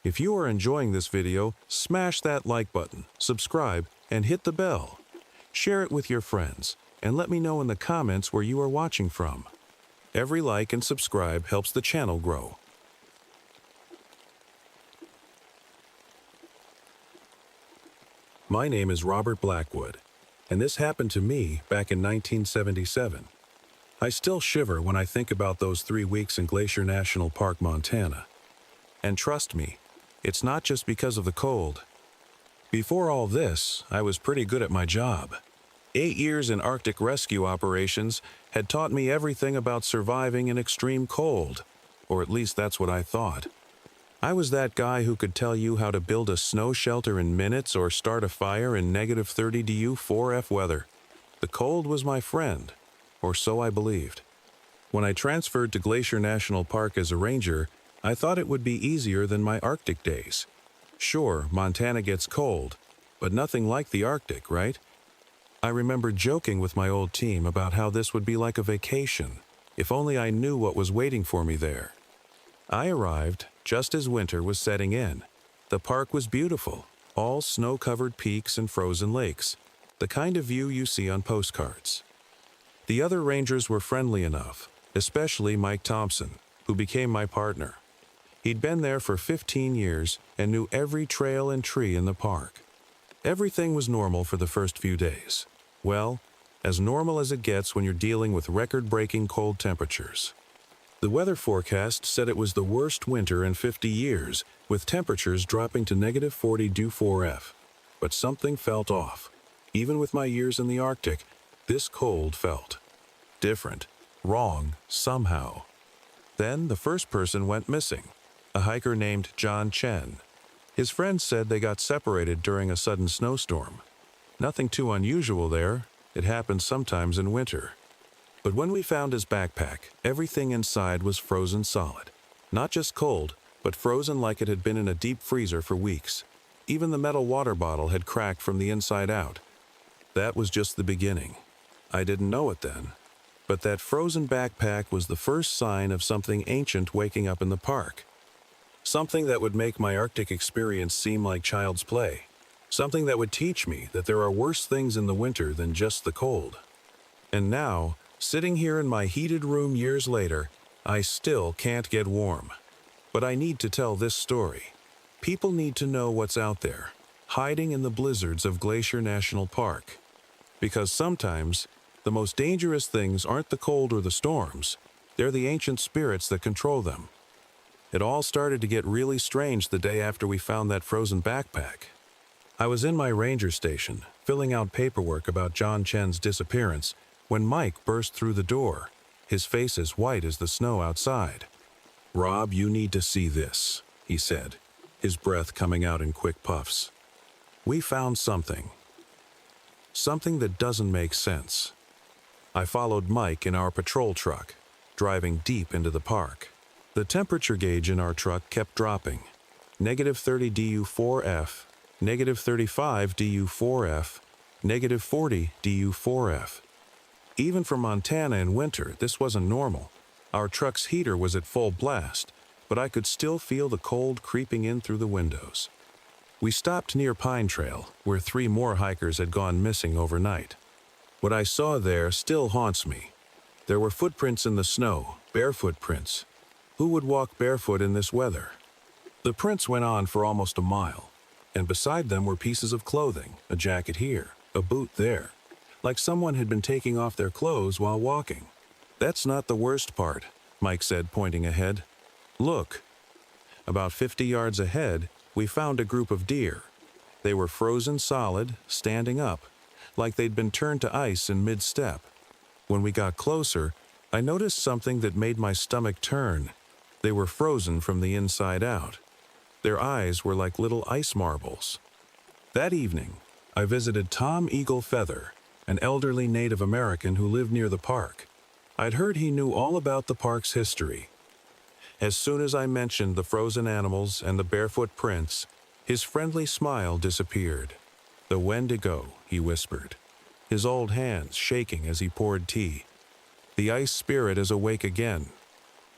If you are enjoying this video, smash that like button, subscribe, and hit the bell. Share it with your friends, and let me know in the comments where you are watching from. Every like and subscribe helps the channel grow. My name is Robert Blackwood, and this happened to me back in 1977. I still shiver when I think about those 3 weeks in Glacier National Park, Montana. And trust me, it's not just because of the cold. Before all this, I was pretty good at my job. 8 years in Arctic rescue operations had taught me everything about surviving in extreme cold, or at least that's what I thought. I was that guy who could tell you how to build a snow shelter in minutes or start a fire in negative 30 DU 4F weather. The cold was my friend, or so I believed. When I transferred to Glacier National Park as a ranger, I thought it would be easier than my Arctic days. Sure, Montana gets cold, but nothing like the Arctic, right? I remember joking with my old team about how this would be like a vacation, if only I knew what was waiting for me there. I arrived just as winter was setting in. The park was beautiful, all snow-covered peaks and frozen lakes, the kind of view you see on postcards. The other rangers were friendly enough, especially Mike Thompson, who became my partner. He'd been there for 15 years and knew every trail and tree in the park. Everything was normal for the first few days. Well, as normal as it gets when you're dealing with record-breaking cold temperatures. The weather forecast said it was the worst winter in 50 years, with temperatures dropping to negative 40 DU 4F. But something felt off. Even with my years in the Arctic, this cold felt different, wrong, somehow. Then the first person went missing, a hiker named John Chen. His friends said they got separated during a sudden snowstorm. Nothing too unusual there. It happens sometimes in winter. But when we found his backpack, everything inside was frozen solid. Not just cold, but frozen like it had been in a deep freezer for weeks. Even the metal water bottle had cracked from the inside out. That was just the beginning. I didn't know it then. But that frozen backpack was the first sign of something ancient waking up in the park. Something that would make my Arctic experience seem like child's play. Something that would teach me that there are worse things in the winter than just the cold. And now, sitting here in my heated room years later, I still can't get warm. But I need to tell this story. People need to know what's out there, hiding in the blizzards of Glacier National Park. Because sometimes, the most dangerous things aren't the cold or the storms, they're the ancient spirits that control them. It all started to get really strange the day after we found that frozen backpack. I was in my ranger station, filling out paperwork about John Chen's disappearance, when Mike burst through the door, his face as white as the snow outside. "Rob, you need to see this," he said, his breath coming out in quick puffs. "We found something. Something that doesn't make sense." I followed Mike in our patrol truck, driving deep into the park. The temperature gauge in our truck kept dropping. Negative 30 DU 4F, negative 35 DU 4F, negative 40 DU 4F. Even for Montana in winter, this wasn't normal. Our truck's heater was at full blast, but I could still feel the cold creeping in through the windows. We stopped near Pine Trail, where 3 more hikers had gone missing overnight. What I saw there still haunts me. There were footprints in the snow, barefoot prints. Who would walk barefoot in this weather? The prints went on for almost a mile, and beside them were pieces of clothing, a jacket here, a boot there, like someone had been taking off their clothes while walking. "That's not the worst part," Mike said, pointing ahead. "Look." About 50 yards ahead, we found a group of deer. They were frozen solid, standing up, like they'd been turned to ice in mid-step. When we got closer, I noticed something that made my stomach turn. They were frozen from the inside out. Their eyes were like little ice marbles. That evening, I visited Tom Eagle Feather, an elderly Native American who lived near the park. I'd heard he knew all about the park's history. As soon as I mentioned the frozen animals and the barefoot prints, his friendly smile disappeared. "The Wendigo," he whispered, his old hands shaking as he poured tea. "The ice spirit is awake again."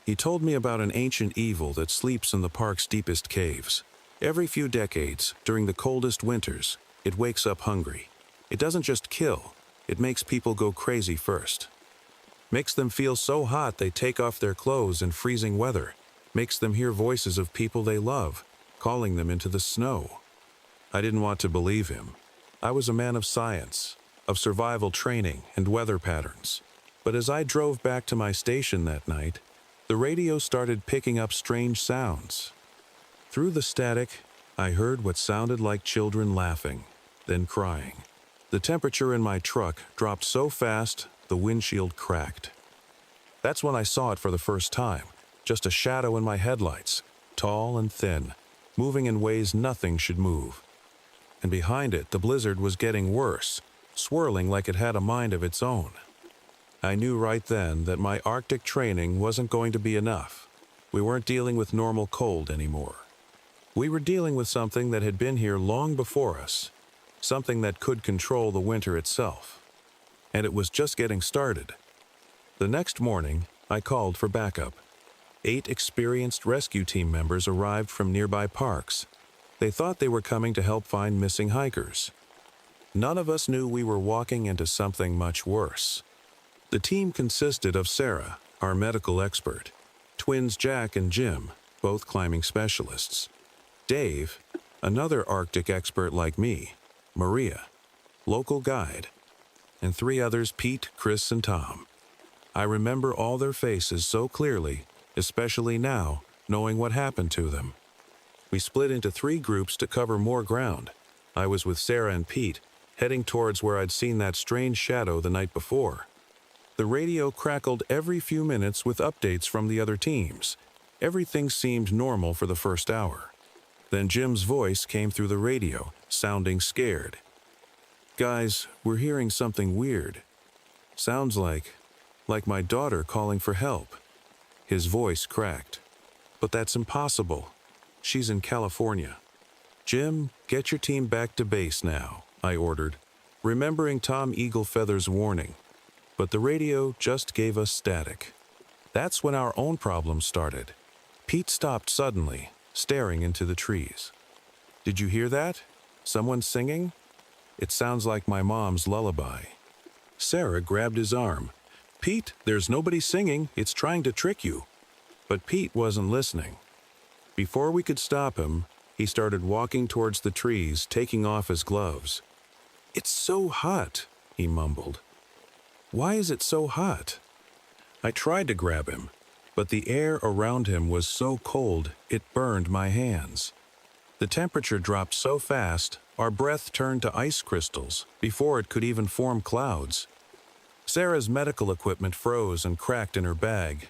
He told me about an ancient evil that sleeps in the park's deepest caves. Every few decades, during the coldest winters, it wakes up hungry. It doesn't just kill, it makes people go crazy first. Makes them feel so hot they take off their clothes in freezing weather. Makes them hear voices of people they love, calling them into the snow. I didn't want to believe him. I was a man of science, of survival training and weather patterns. But as I drove back to my station that night, the radio started picking up strange sounds. Through the static, I heard what sounded like children laughing, then crying. The temperature in my truck dropped so fast, the windshield cracked. That's when I saw it for the first time, just a shadow in my headlights, tall and thin, moving in ways nothing should move. And behind it, the blizzard was getting worse, swirling like it had a mind of its own. I knew right then that my Arctic training wasn't going to be enough. We weren't dealing with normal cold anymore. We were dealing with something that had been here long before us, something that could control the winter itself. And it was just getting started. The next morning, I called for backup. 8 experienced rescue team members arrived from nearby parks. They thought they were coming to help find missing hikers. None of us knew we were walking into something much worse. The team consisted of Sarah, our medical expert, twins Jack and Jim, both climbing specialists, Dave, another Arctic expert like me, Maria, local guide, and 3 others, Pete, Chris, and Tom. I remember all their faces so clearly, especially now, knowing what happened to them. We split into 3 groups to cover more ground. I was with Sarah and Pete, heading towards where I'd seen that strange shadow the night before. The radio crackled every few minutes with updates from the other teams. Everything seemed normal for the first hour. Then Jim's voice came through the radio, sounding scared. "Guys, we're hearing something weird. Sounds like my daughter calling for help." His voice cracked. "But that's impossible. She's in California." "Jim, get your team back to base now," I ordered, remembering Tom Eaglefeather's warning. But the radio just gave us static. That's when our own problems started. Pete stopped suddenly, staring into the trees. "Did you hear that? Someone singing? It sounds like my mom's lullaby." Sarah grabbed his arm. "Pete, there's nobody singing. It's trying to trick you." But Pete wasn't listening. Before we could stop him, he started walking towards the trees, taking off his gloves. "It's so hot," he mumbled. "Why is it so hot?" I tried to grab him, but the air around him was so cold it burned my hands. The temperature dropped so fast, our breath turned to ice crystals before it could even form clouds. Sarah's medical equipment froze and cracked in her bag.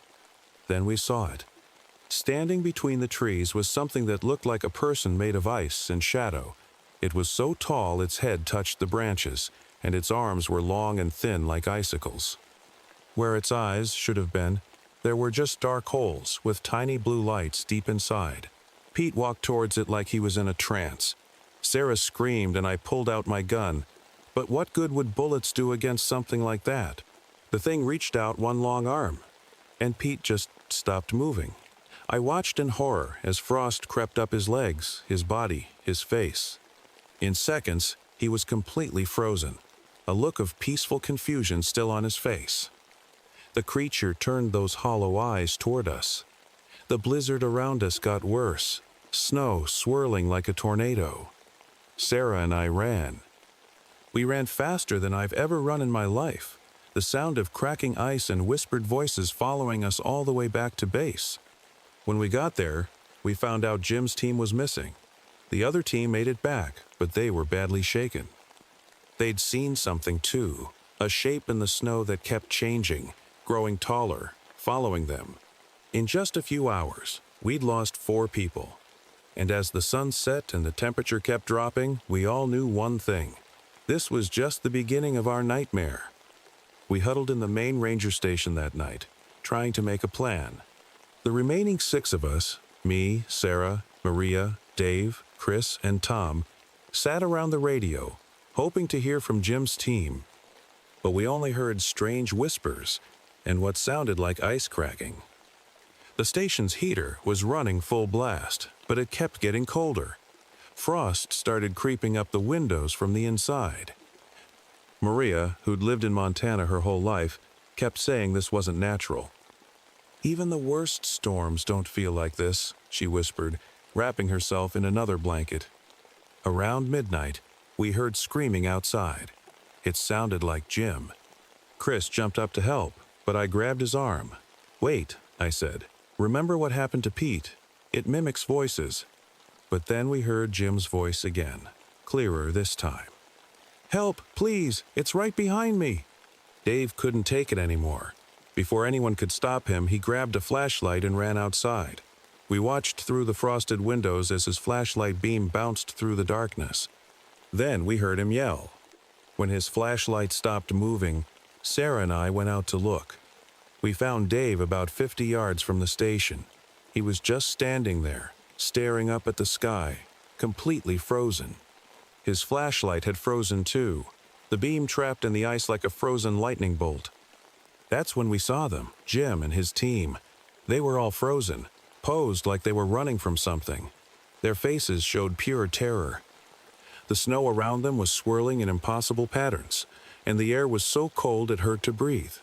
Then we saw it. Standing between the trees was something that looked like a person made of ice and shadow. It was so tall its head touched the branches, and its arms were long and thin like icicles. Where its eyes should have been, there were just dark holes with tiny blue lights deep inside. Pete walked towards it like he was in a trance. Sarah screamed and I pulled out my gun. But what good would bullets do against something like that? The thing reached out one long arm, and Pete just stopped moving. I watched in horror as frost crept up his legs, his body, his face. In seconds, he was completely frozen, a look of peaceful confusion still on his face. The creature turned those hollow eyes toward us. The blizzard around us got worse, snow swirling like a tornado. Sarah and I ran. We ran faster than I've ever run in my life, the sound of cracking ice and whispered voices following us all the way back to base. When we got there, we found out Jim's team was missing. The other team made it back, but they were badly shaken. They'd seen something too, a shape in the snow that kept changing, growing taller, following them. In just a few hours, we'd lost 4 people. And as the sun set and the temperature kept dropping, we all knew one thing. This was just the beginning of our nightmare. We huddled in the main ranger station that night, trying to make a plan. The remaining 6 of us, me, Sarah, Maria, Dave, Chris, and Tom, sat around the radio, hoping to hear from Jim's team. But we only heard strange whispers and what sounded like ice cracking. The station's heater was running full blast, but it kept getting colder. Frost started creeping up the windows from the inside. Maria, who'd lived in Montana her whole life, kept saying this wasn't natural. "Even the worst storms don't feel like this," she whispered, wrapping herself in another blanket. Around midnight, we heard screaming outside. It sounded like Jim. Chris jumped up to help, but I grabbed his arm. "Wait," I said. "Remember what happened to Pete? It mimics voices." But then we heard Jim's voice again, clearer this time. "Help, please, it's right behind me." Dave couldn't take it anymore. Before anyone could stop him, he grabbed a flashlight and ran outside. We watched through the frosted windows as his flashlight beam bounced through the darkness. Then we heard him yell. When his flashlight stopped moving, Sarah and I went out to look. We found Dave about 50 yards from the station. He was just standing there, staring up at the sky, completely frozen. His flashlight had frozen too, the beam trapped in the ice like a frozen lightning bolt. That's when we saw them, Jim and his team. They were all frozen, posed like they were running from something. Their faces showed pure terror. The snow around them was swirling in impossible patterns, and the air was so cold it hurt to breathe.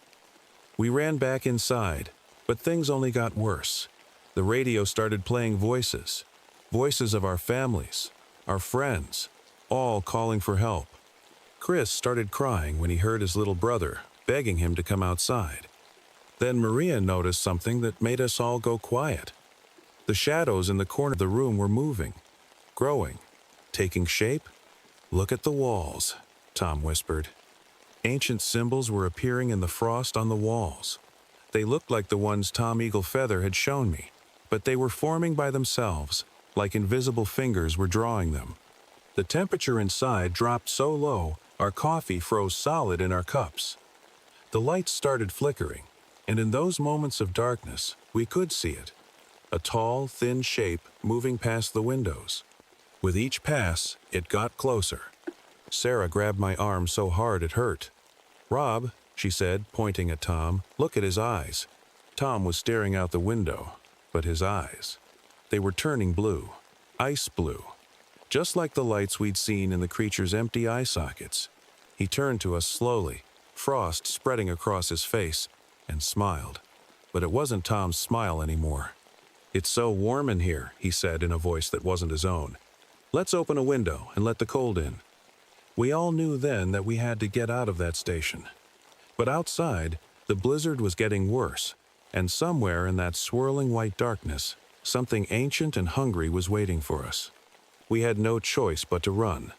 We ran back inside, but things only got worse. The radio started playing voices. Voices of our families, our friends, all calling for help. Chris started crying when he heard his little brother begging him to come outside. Then Maria noticed something that made us all go quiet. The shadows in the corner of the room were moving, growing, taking shape. "Look at the walls," Tom whispered. Ancient symbols were appearing in the frost on the walls. They looked like the ones Tom Eagle Feather had shown me, but they were forming by themselves, like invisible fingers were drawing them. The temperature inside dropped so low, our coffee froze solid in our cups. The lights started flickering, and in those moments of darkness, we could see it. A tall, thin shape moving past the windows. With each pass, it got closer. Sarah grabbed my arm so hard it hurt. "Rob," she said, pointing at Tom, "look at his eyes." Tom was staring out the window, but his eyes, they were turning blue, ice blue, just like the lights we'd seen in the creature's empty eye sockets. He turned to us slowly, frost spreading across his face, and smiled. But it wasn't Tom's smile anymore. "It's so warm in here," he said in a voice that wasn't his own. "Let's open a window and let the cold in." We all knew then that we had to get out of that station. But outside, the blizzard was getting worse, and somewhere in that swirling white darkness, something ancient and hungry was waiting for us. We had no choice but to run.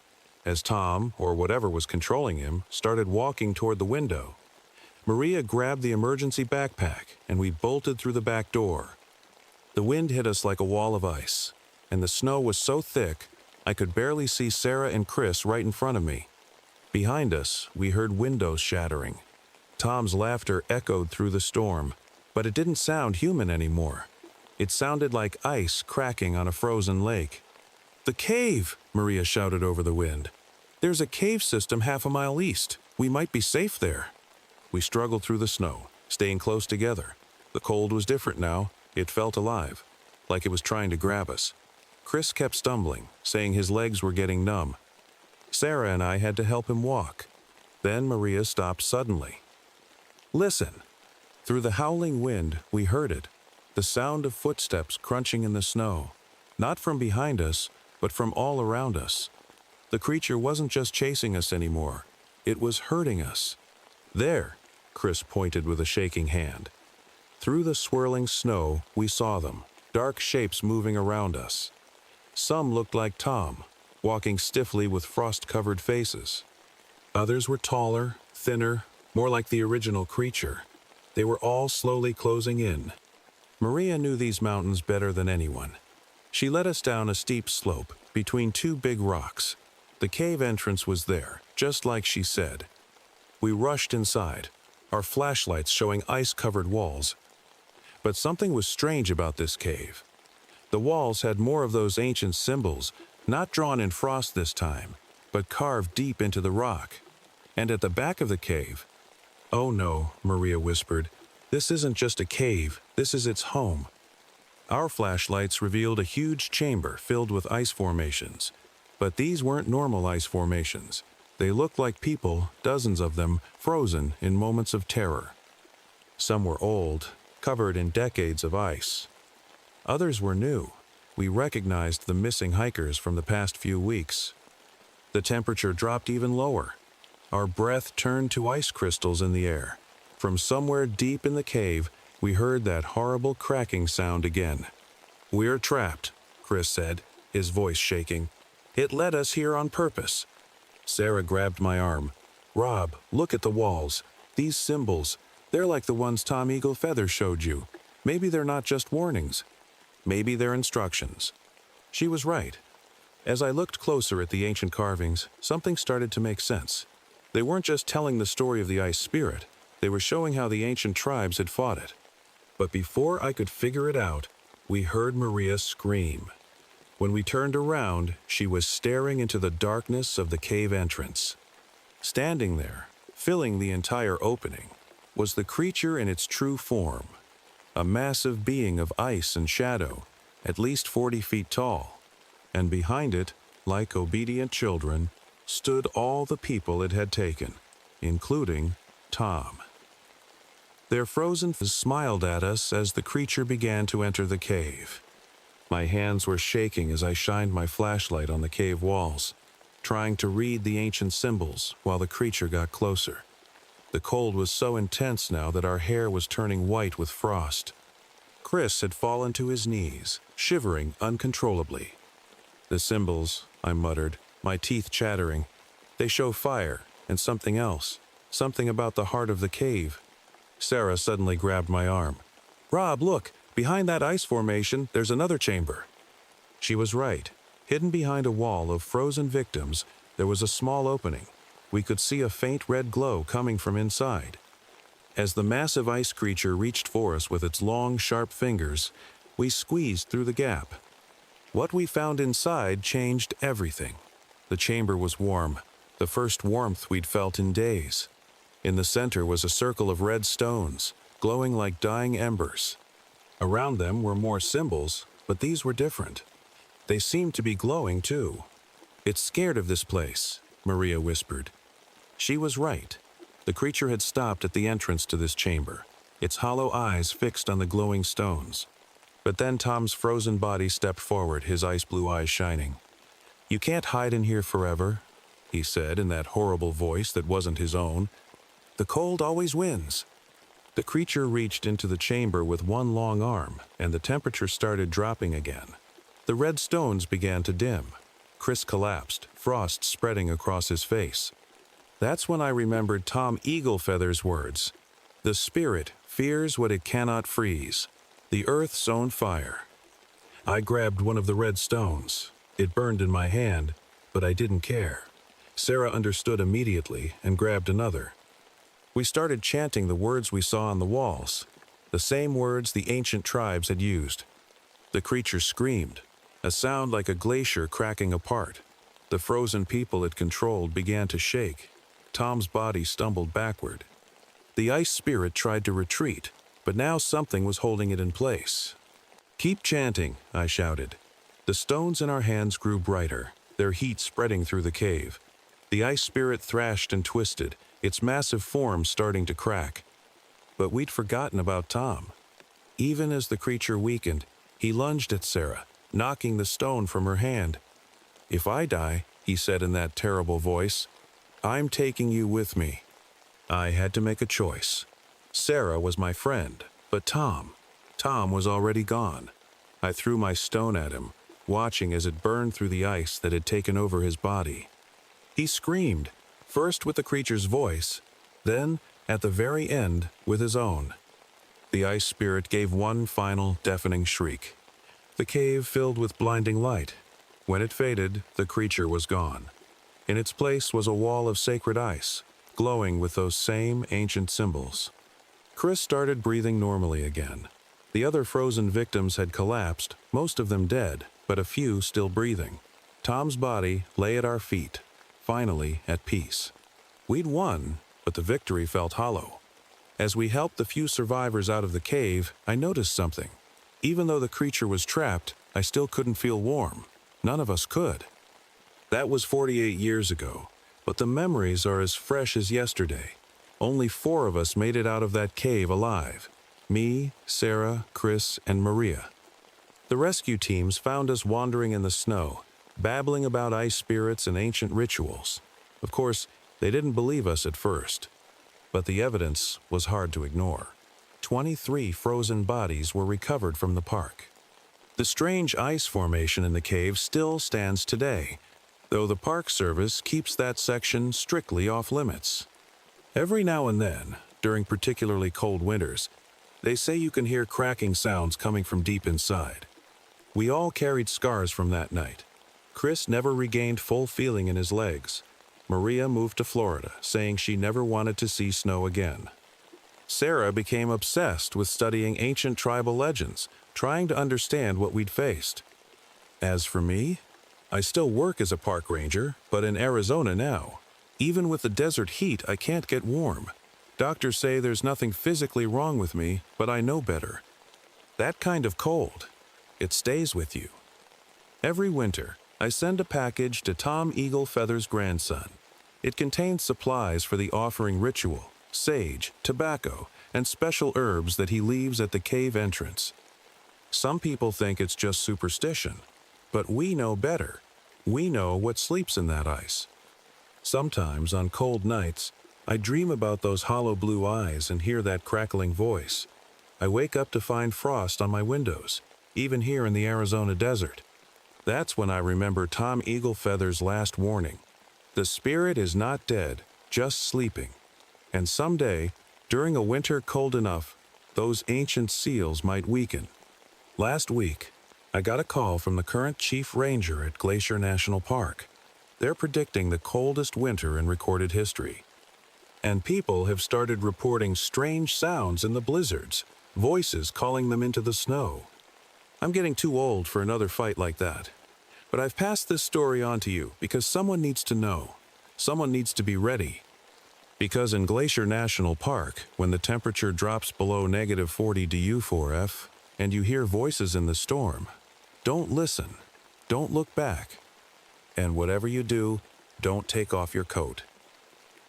As Tom, or whatever was controlling him, started walking toward the window, Maria grabbed the emergency backpack, and we bolted through the back door. The wind hit us like a wall of ice, and the snow was so thick, I could barely see Sarah and Chris right in front of me. Behind us, we heard windows shattering. Tom's laughter echoed through the storm, but it didn't sound human anymore. It sounded like ice cracking on a frozen lake. "The cave!" Maria shouted over the wind. "There's a cave system half a mile east. We might be safe there." We struggled through the snow, staying close together. The cold was different now. It felt alive, like it was trying to grab us. Chris kept stumbling, saying his legs were getting numb. Sarah and I had to help him walk. Then Maria stopped suddenly. "Listen." Through the howling wind, we heard it, the sound of footsteps crunching in the snow, not from behind us, but from all around us. The creature wasn't just chasing us anymore. It was hurting us. "There," Chris pointed with a shaking hand. Through the swirling snow, we saw them, dark shapes moving around us. Some looked like Tom, walking stiffly with frost-covered faces. Others were taller, thinner, more like the original creature. They were all slowly closing in. Maria knew these mountains better than anyone. She led us down a steep slope between two big rocks. The cave entrance was there, just like she said. We rushed inside, our flashlights showing ice-covered walls. But something was strange about this cave. The walls had more of those ancient symbols, not drawn in frost this time, but carved deep into the rock. And at the back of the cave, "Oh no," Maria whispered, "this isn't just a cave, this is its home." Our flashlights revealed a huge chamber filled with ice formations. But these weren't normal ice formations. They looked like people, dozens of them, frozen in moments of terror. Some were old, covered in decades of ice. Others were new. We recognized the missing hikers from the past few weeks. The temperature dropped even lower. Our breath turned to ice crystals in the air. From somewhere deep in the cave, we heard that horrible cracking sound again. "We're trapped," Chris said, his voice shaking. "It led us here on purpose." Sarah grabbed my arm. "Rob, look at the walls. These symbols, they're like the ones Tom Eagle Feathers showed you. Maybe they're not just warnings. Maybe they're instructions." She was right. As I looked closer at the ancient carvings, something started to make sense. They weren't just telling the story of the ice spirit. They were showing how the ancient tribes had fought it. But before I could figure it out, we heard Maria scream. When we turned around, she was staring into the darkness of the cave entrance. Standing there, filling the entire opening, was the creature in its true form. A massive being of ice and shadow, at least 40 feet tall. And behind it, like obedient children, stood all the people it had taken, including Tom. Their frozen faces smiled at us as the creature began to enter the cave. My hands were shaking as I shined my flashlight on the cave walls, trying to read the ancient symbols while the creature got closer. The cold was so intense now that our hair was turning white with frost. Chris had fallen to his knees, shivering uncontrollably. "The symbols," I muttered, my teeth chattering. "They show fire and something else, something about the heart of the cave." Sarah suddenly grabbed my arm. "Rob, look! Behind that ice formation, there's another chamber." She was right. Hidden behind a wall of frozen victims, there was a small opening. We could see a faint red glow coming from inside. As the massive ice creature reached for us with its long, sharp fingers, we squeezed through the gap. What we found inside changed everything. The chamber was warm, the first warmth we'd felt in days. In the center was a circle of red stones, glowing like dying embers. Around them were more symbols, but these were different. They seemed to be glowing too. "It's scared of this place," Maria whispered. She was right. The creature had stopped at the entrance to this chamber, its hollow eyes fixed on the glowing stones. But then Tom's frozen body stepped forward, his ice blue eyes shining. "You can't hide in here forever," he said in that horrible voice that wasn't his own. "The cold always wins." The creature reached into the chamber with one long arm, and the temperature started dropping again. The red stones began to dim. Chris collapsed, frost spreading across his face. That's when I remembered Tom Eagle Feathers' words. "The spirit fears what it cannot freeze, the earth's own fire." I grabbed one of the red stones. It burned in my hand, but I didn't care. Sarah understood immediately and grabbed another. We started chanting the words we saw on the walls, the same words the ancient tribes had used. The creature screamed, a sound like a glacier cracking apart. The frozen people it controlled began to shake. Tom's body stumbled backward. The ice spirit tried to retreat, but now something was holding it in place. "Keep chanting," I shouted. The stones in our hands grew brighter, their heat spreading through the cave. The ice spirit thrashed and twisted, its massive form starting to crack. But we'd forgotten about Tom. Even as the creature weakened, he lunged at Sarah, knocking the stone from her hand. "If I die," he said in that terrible voice, "I'm taking you with me." I had to make a choice. Sarah was my friend, but Tom was already gone. I threw my stone at him, watching as it burned through the ice that had taken over his body. He screamed, first with the creature's voice, then, at the very end, with his own. The ice spirit gave one final, deafening shriek. The cave filled with blinding light. When it faded, the creature was gone. In its place was a wall of sacred ice, glowing with those same ancient symbols. Chris started breathing normally again. The other frozen victims had collapsed, most of them dead, but a few still breathing. Tom's body lay at our feet, finally at peace. We'd won, but the victory felt hollow. As we helped the few survivors out of the cave, I noticed something. Even though the creature was trapped, I still couldn't feel warm. None of us could. That was 48 years ago, but the memories are as fresh as yesterday. Only 4 of us made it out of that cave alive. Me, Sarah, Chris, and Maria. The rescue teams found us wandering in the snow, babbling about ice spirits and ancient rituals. Of course, they didn't believe us at first, but the evidence was hard to ignore. 23 frozen bodies were recovered from the park. The strange ice formation in the cave still stands today, though the Park Service keeps that section strictly off limits. Every now and then, during particularly cold winters, they say you can hear cracking sounds coming from deep inside. We all carried scars from that night. Chris never regained full feeling in his legs. Maria moved to Florida, saying she never wanted to see snow again. Sarah became obsessed with studying ancient tribal legends, trying to understand what we'd faced. As for me, I still work as a park ranger, but in Arizona now. Even with the desert heat, I can't get warm. Doctors say there's nothing physically wrong with me, but I know better. That kind of cold, it stays with you. Every winter, I send a package to Tom Eagle Feather's grandson. It contains supplies for the offering ritual, sage, tobacco, and special herbs that he leaves at the cave entrance. Some people think it's just superstition, but we know better. We know what sleeps in that ice. Sometimes, on cold nights, I dream about those hollow blue eyes and hear that crackling voice. I wake up to find frost on my windows, even here in the Arizona desert. That's when I remember Tom Eagle Feather's last warning. The spirit is not dead, just sleeping. And someday, during a winter cold enough, those ancient seals might weaken. Last week, I got a call from the current chief ranger at Glacier National Park. They're predicting the coldest winter in recorded history. And people have started reporting strange sounds in the blizzards, voices calling them into the snow. I'm getting too old for another fight like that. But I've passed this story on to you because someone needs to know. Someone needs to be ready. Because in Glacier National Park, when the temperature drops below -40 dU4F, and you hear voices in the storm, don't listen. Don't look back. And whatever you do, don't take off your coat.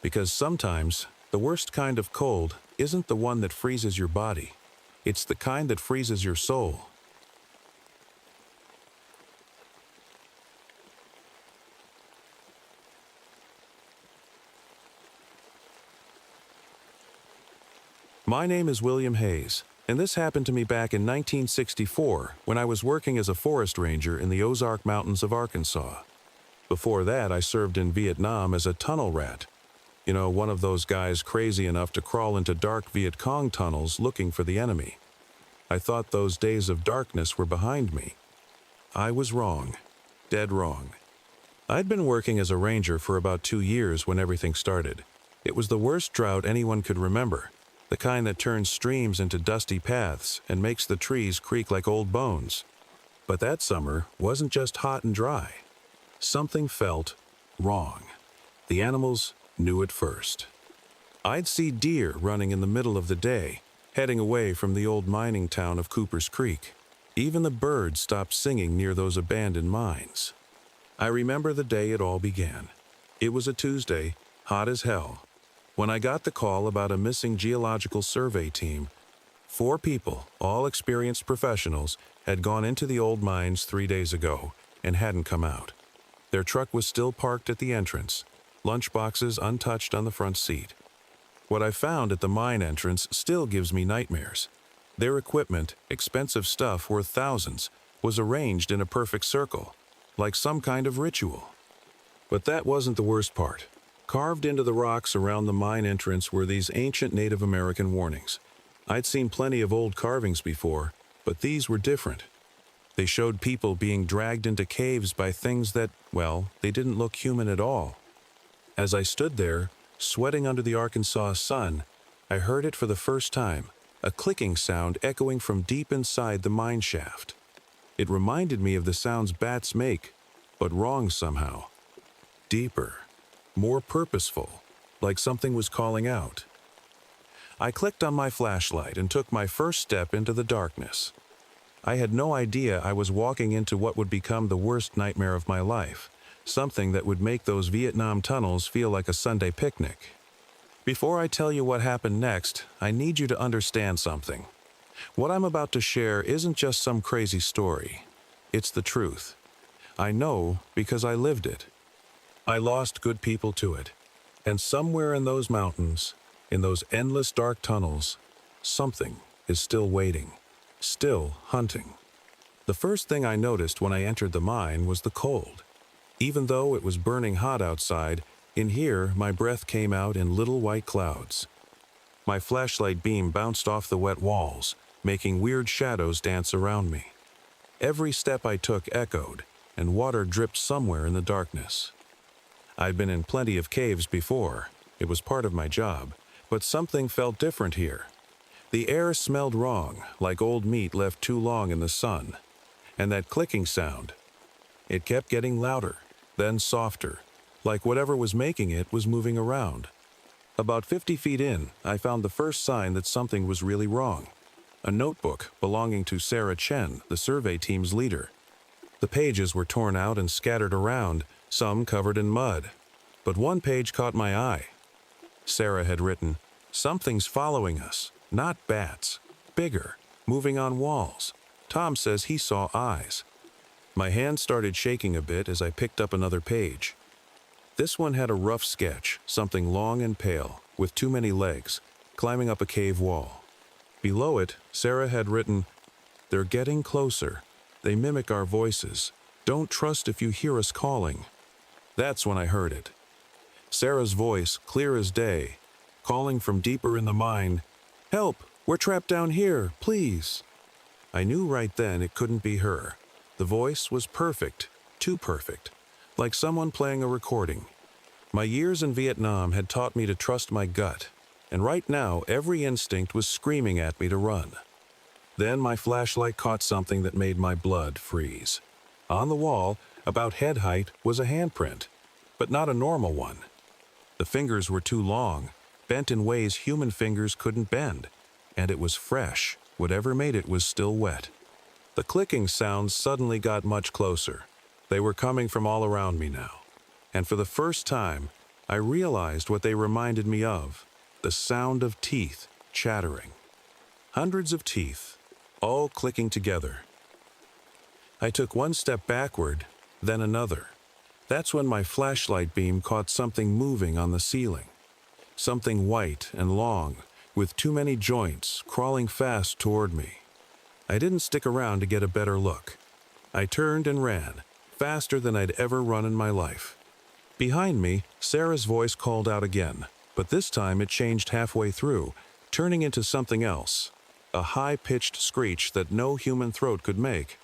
Because sometimes, the worst kind of cold isn't the one that freezes your body. It's the kind that freezes your soul. My name is William Hayes, and this happened to me back in 1964 when I was working as a forest ranger in the Ozark Mountains of Arkansas. Before that, I served in Vietnam as a tunnel rat. You know, one of those guys crazy enough to crawl into dark Viet Cong tunnels looking for the enemy. I thought those days of darkness were behind me. I was wrong. Dead wrong. I'd been working as a ranger for about 2 years when everything started. It was the worst drought anyone could remember, the kind that turns streams into dusty paths and makes the trees creak like old bones. But that summer wasn't just hot and dry. Something felt wrong. The animals knew it first. I'd see deer running in the middle of the day, heading away from the old mining town of Cooper's Creek. Even the birds stopped singing near those abandoned mines. I remember the day it all began. It was a Tuesday, hot as hell, when I got the call about a missing geological survey team. 4 people, all experienced professionals, had gone into the old mines 3 days ago and hadn't come out. Their truck was still parked at the entrance, lunchboxes untouched on the front seat. What I found at the mine entrance still gives me nightmares. Their equipment, expensive stuff worth thousands, was arranged in a perfect circle, like some kind of ritual. But that wasn't the worst part. Carved into the rocks around the mine entrance were these ancient Native American warnings. I'd seen plenty of old carvings before, but these were different. They showed people being dragged into caves by things that, well, they didn't look human at all. As I stood there, sweating under the Arkansas sun, I heard it for the first time, a clicking sound echoing from deep inside the mine shaft. It reminded me of the sounds bats make, but wrong somehow. Deeper, more purposeful, like something was calling out. I clicked on my flashlight and took my first step into the darkness. I had no idea I was walking into what would become the worst nightmare of my life, something that would make those Vietnam tunnels feel like a Sunday picnic. Before I tell you what happened next, I need you to understand something. What I'm about to share isn't just some crazy story. It's the truth. I know because I lived it. I lost good people to it. And somewhere in those mountains, in those endless dark tunnels, something is still waiting, still hunting. The first thing I noticed when I entered the mine was the cold. Even though it was burning hot outside, in here my breath came out in little white clouds. My flashlight beam bounced off the wet walls, making weird shadows dance around me. Every step I took echoed, and water dripped somewhere in the darkness. I'd been in plenty of caves before. It was part of my job, but something felt different here. The air smelled wrong, like old meat left too long in the sun. And that clicking sound, it kept getting louder, then softer, like whatever was making it was moving around. About 50 feet in, I found the first sign that something was really wrong. A notebook belonging to Sarah Chen, the survey team's leader. The pages were torn out and scattered around, some covered in mud. But one page caught my eye. Sarah had written, "Something's following us, not bats. Bigger, moving on walls. Tom says he saw eyes." My hand started shaking a bit as I picked up another page. This one had a rough sketch, something long and pale, with too many legs, climbing up a cave wall. Below it, Sarah had written, "They're getting closer. They mimic our voices. Don't trust if you hear us calling." That's when I heard it. Sarah's voice, clear as day, calling from deeper in the mine, "Help! We're trapped down here, please." I knew right then it couldn't be her. The voice was perfect, too perfect, like someone playing a recording. My years in Vietnam had taught me to trust my gut, and right now every instinct was screaming at me to run. Then my flashlight caught something that made my blood freeze. On the wall, about head height, was a handprint, but not a normal one. The fingers were too long, bent in ways human fingers couldn't bend, and it was fresh. Whatever made it was still wet. The clicking sounds suddenly got much closer. They were coming from all around me now. And for the first time, I realized what they reminded me of, the sound of teeth chattering. Hundreds of teeth, all clicking together. I took one step backward, then another. That's when my flashlight beam caught something moving on the ceiling. Something white and long, with too many joints, crawling fast toward me. I didn't stick around to get a better look. I turned and ran, faster than I'd ever run in my life. Behind me, Sarah's voice called out again, but this time it changed halfway through, turning into something else. A high-pitched screech that no human throat could make.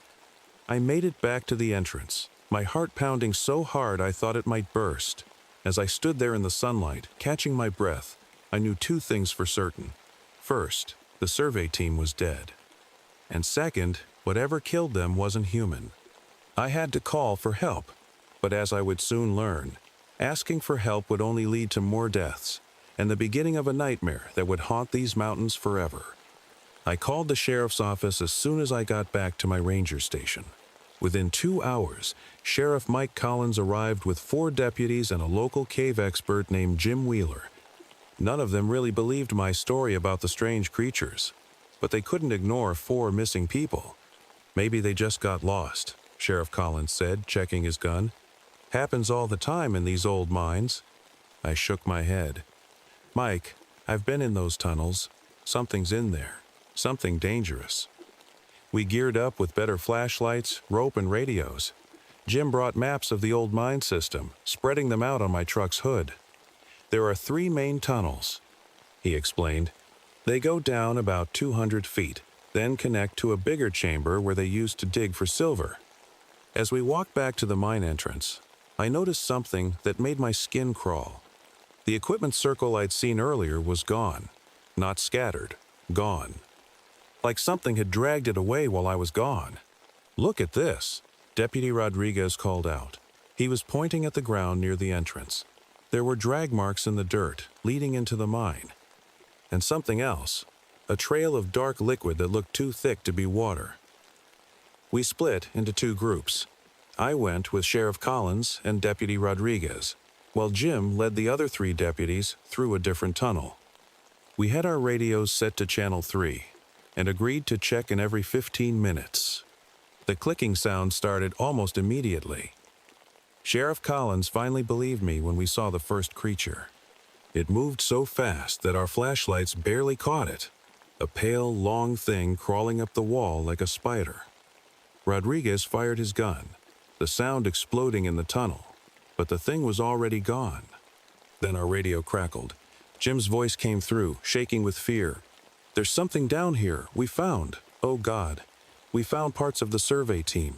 I made it back to the entrance, my heart pounding so hard I thought it might burst. As I stood there in the sunlight, catching my breath, I knew two things for certain. First, the survey team was dead. And second, whatever killed them wasn't human. I had to call for help, but as I would soon learn, asking for help would only lead to more deaths, and the beginning of a nightmare that would haunt these mountains forever. I called the sheriff's office as soon as I got back to my ranger station. Within 2 hours, Sheriff Mike Collins arrived with 4 deputies and a local cave expert named Jim Wheeler. None of them really believed my story about the strange creatures, but they couldn't ignore 4 missing people. "Maybe they just got lost," Sheriff Collins said, checking his gun. "Happens all the time in these old mines." I shook my head. "Mike, I've been in those tunnels. Something's in there. Something dangerous." We geared up with better flashlights, rope, and radios. Jim brought maps of the old mine system, spreading them out on my truck's hood. "There are 3 main tunnels," he explained. "They go down about 200 feet, then connect to a bigger chamber where they used to dig for silver." As we walked back to the mine entrance, I noticed something that made my skin crawl. The equipment circle I'd seen earlier was gone. Not scattered, gone. Like something had dragged it away while I was gone. "Look at this," Deputy Rodriguez called out. He was pointing at the ground near the entrance. There were drag marks in the dirt, leading into the mine. And something else, a trail of dark liquid that looked too thick to be water. We split into two groups. I went with Sheriff Collins and Deputy Rodriguez, while Jim led the other three deputies through a different tunnel. We had our radios set to Channel 3 and agreed to check in every 15 minutes. The clicking sound started almost immediately. Sheriff Collins finally believed me when we saw the first creature. It moved so fast that our flashlights barely caught it, a pale, long thing crawling up the wall like a spider. Rodriguez fired his gun, the sound exploding in the tunnel, but the thing was already gone. Then our radio crackled. Jim's voice came through, shaking with fear. "There's something down here. We found. Oh God. We found parts of the survey team.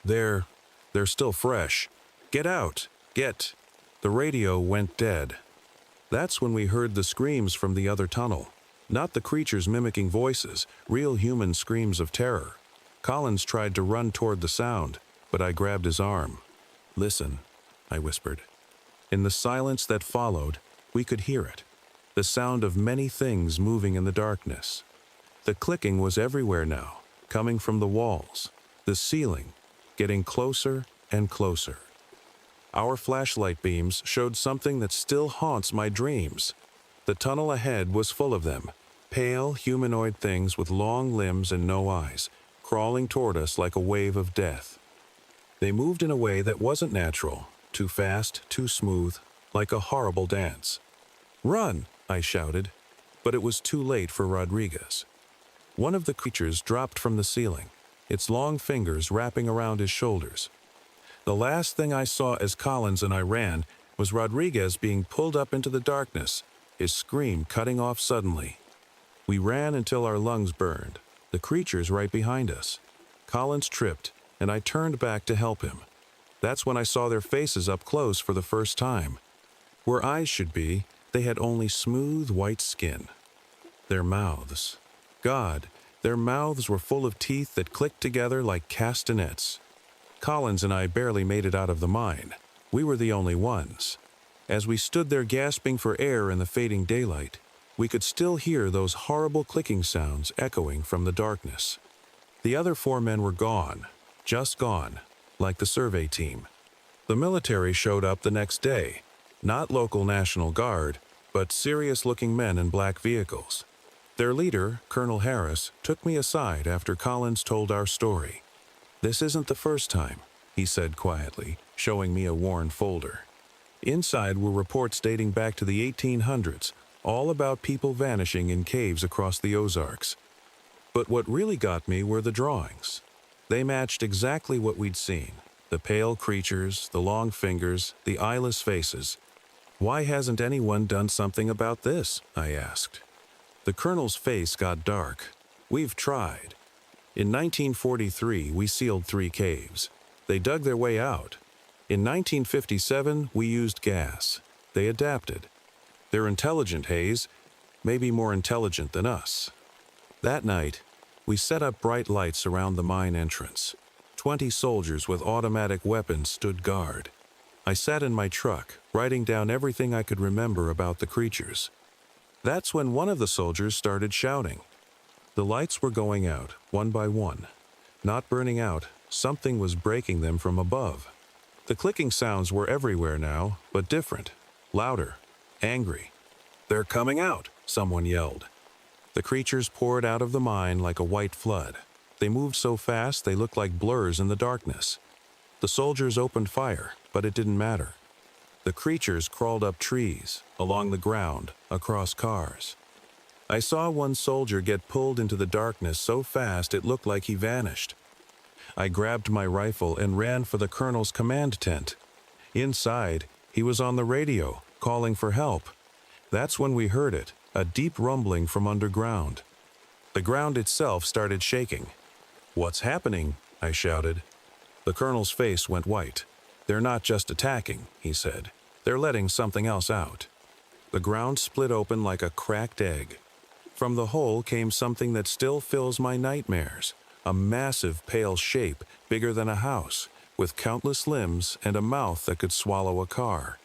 They're still fresh. Get out. Get." The radio went dead. That's when we heard the screams from the other tunnel. Not the creatures mimicking voices, real human screams of terror. Collins tried to run toward the sound, but I grabbed his arm. "Listen," I whispered. In the silence that followed, we could hear it. The sound of many things moving in the darkness. The clicking was everywhere now, coming from the walls, the ceiling, getting closer and closer. Our flashlight beams showed something that still haunts my dreams. The tunnel ahead was full of them, pale humanoid things with long limbs and no eyes, crawling toward us like a wave of death. They moved in a way that wasn't natural, too fast, too smooth, like a horrible dance. "Run!" I shouted, but it was too late for Rodriguez. One of the creatures dropped from the ceiling, its long fingers wrapping around his shoulders. The last thing I saw as Collins and I ran was Rodriguez being pulled up into the darkness, his scream cutting off suddenly. We ran until our lungs burned, the creatures right behind us. Collins tripped, and I turned back to help him. That's when I saw their faces up close for the first time. Where eyes should be, they had only smooth white skin. Their mouths. God, their mouths were full of teeth that clicked together like castanets. Collins and I barely made it out of the mine. We were the only ones. As we stood there gasping for air in the fading daylight, we could still hear those horrible clicking sounds echoing from the darkness. The other four men were gone, just gone, like the survey team. The military showed up the next day, not local National Guard, but serious-looking men in black vehicles. Their leader, Colonel Harris, took me aside after Collins told our story. "This isn't the first time," he said quietly, showing me a worn folder. Inside were reports dating back to the 1800s, all about people vanishing in caves across the Ozarks. But what really got me were the drawings. They matched exactly what we'd seen. The pale creatures, the long fingers, the eyeless faces. "Why hasn't anyone done something about this?" I asked. The colonel's face got dark. "We've tried. In 1943, we sealed 3 caves. They dug their way out. In 1957, we used gas. They adapted. They're intelligent, Hayes, maybe more intelligent than us." That night, we set up bright lights around the mine entrance. 20 soldiers with automatic weapons stood guard. I sat in my truck, writing down everything I could remember about the creatures. That's when one of the soldiers started shouting. The lights were going out, one by one. Not burning out, something was breaking them from above. The clicking sounds were everywhere now, but different, louder, angry. "They're coming out," someone yelled. The creatures poured out of the mine like a white flood. They moved so fast they looked like blurs in the darkness. The soldiers opened fire, but it didn't matter. The creatures crawled up trees, along the ground, across cars. I saw one soldier get pulled into the darkness so fast it looked like he vanished. I grabbed my rifle and ran for the colonel's command tent. Inside, he was on the radio, calling for help. That's when we heard it, a deep rumbling from underground. The ground itself started shaking. "What's happening?" I shouted. The colonel's face went white. "They're not just attacking," he said. "They're letting something else out." The ground split open like a cracked egg. From the hole came something that still fills my nightmares, a massive pale shape bigger than a house, with countless limbs and a mouth that could swallow a car.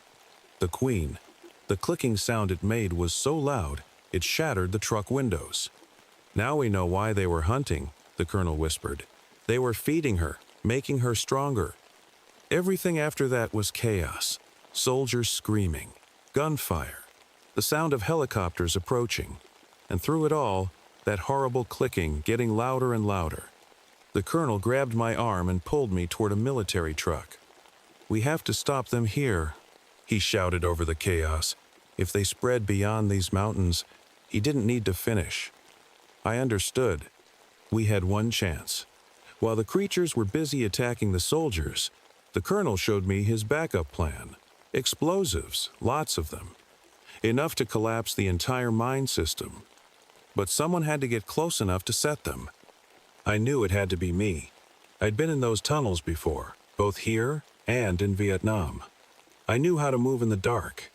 The Queen. The clicking sound it made was so loud, it shattered the truck windows. "Now we know why they were hunting," the colonel whispered. They were feeding her, making her stronger. Everything after that was chaos. Soldiers screaming, gunfire, the sound of helicopters approaching, and through it all, that horrible clicking getting louder and louder. The colonel grabbed my arm and pulled me toward a military truck. "We have to stop them here," he shouted over the chaos. If they spread beyond these mountains, he didn't need to finish. I understood. We had one chance. While the creatures were busy attacking the soldiers, the colonel showed me his backup plan. Explosives, lots of them. Enough to collapse the entire mine system. But someone had to get close enough to set them. I knew it had to be me. I'd been in those tunnels before, both here and in Vietnam. I knew how to move in the dark.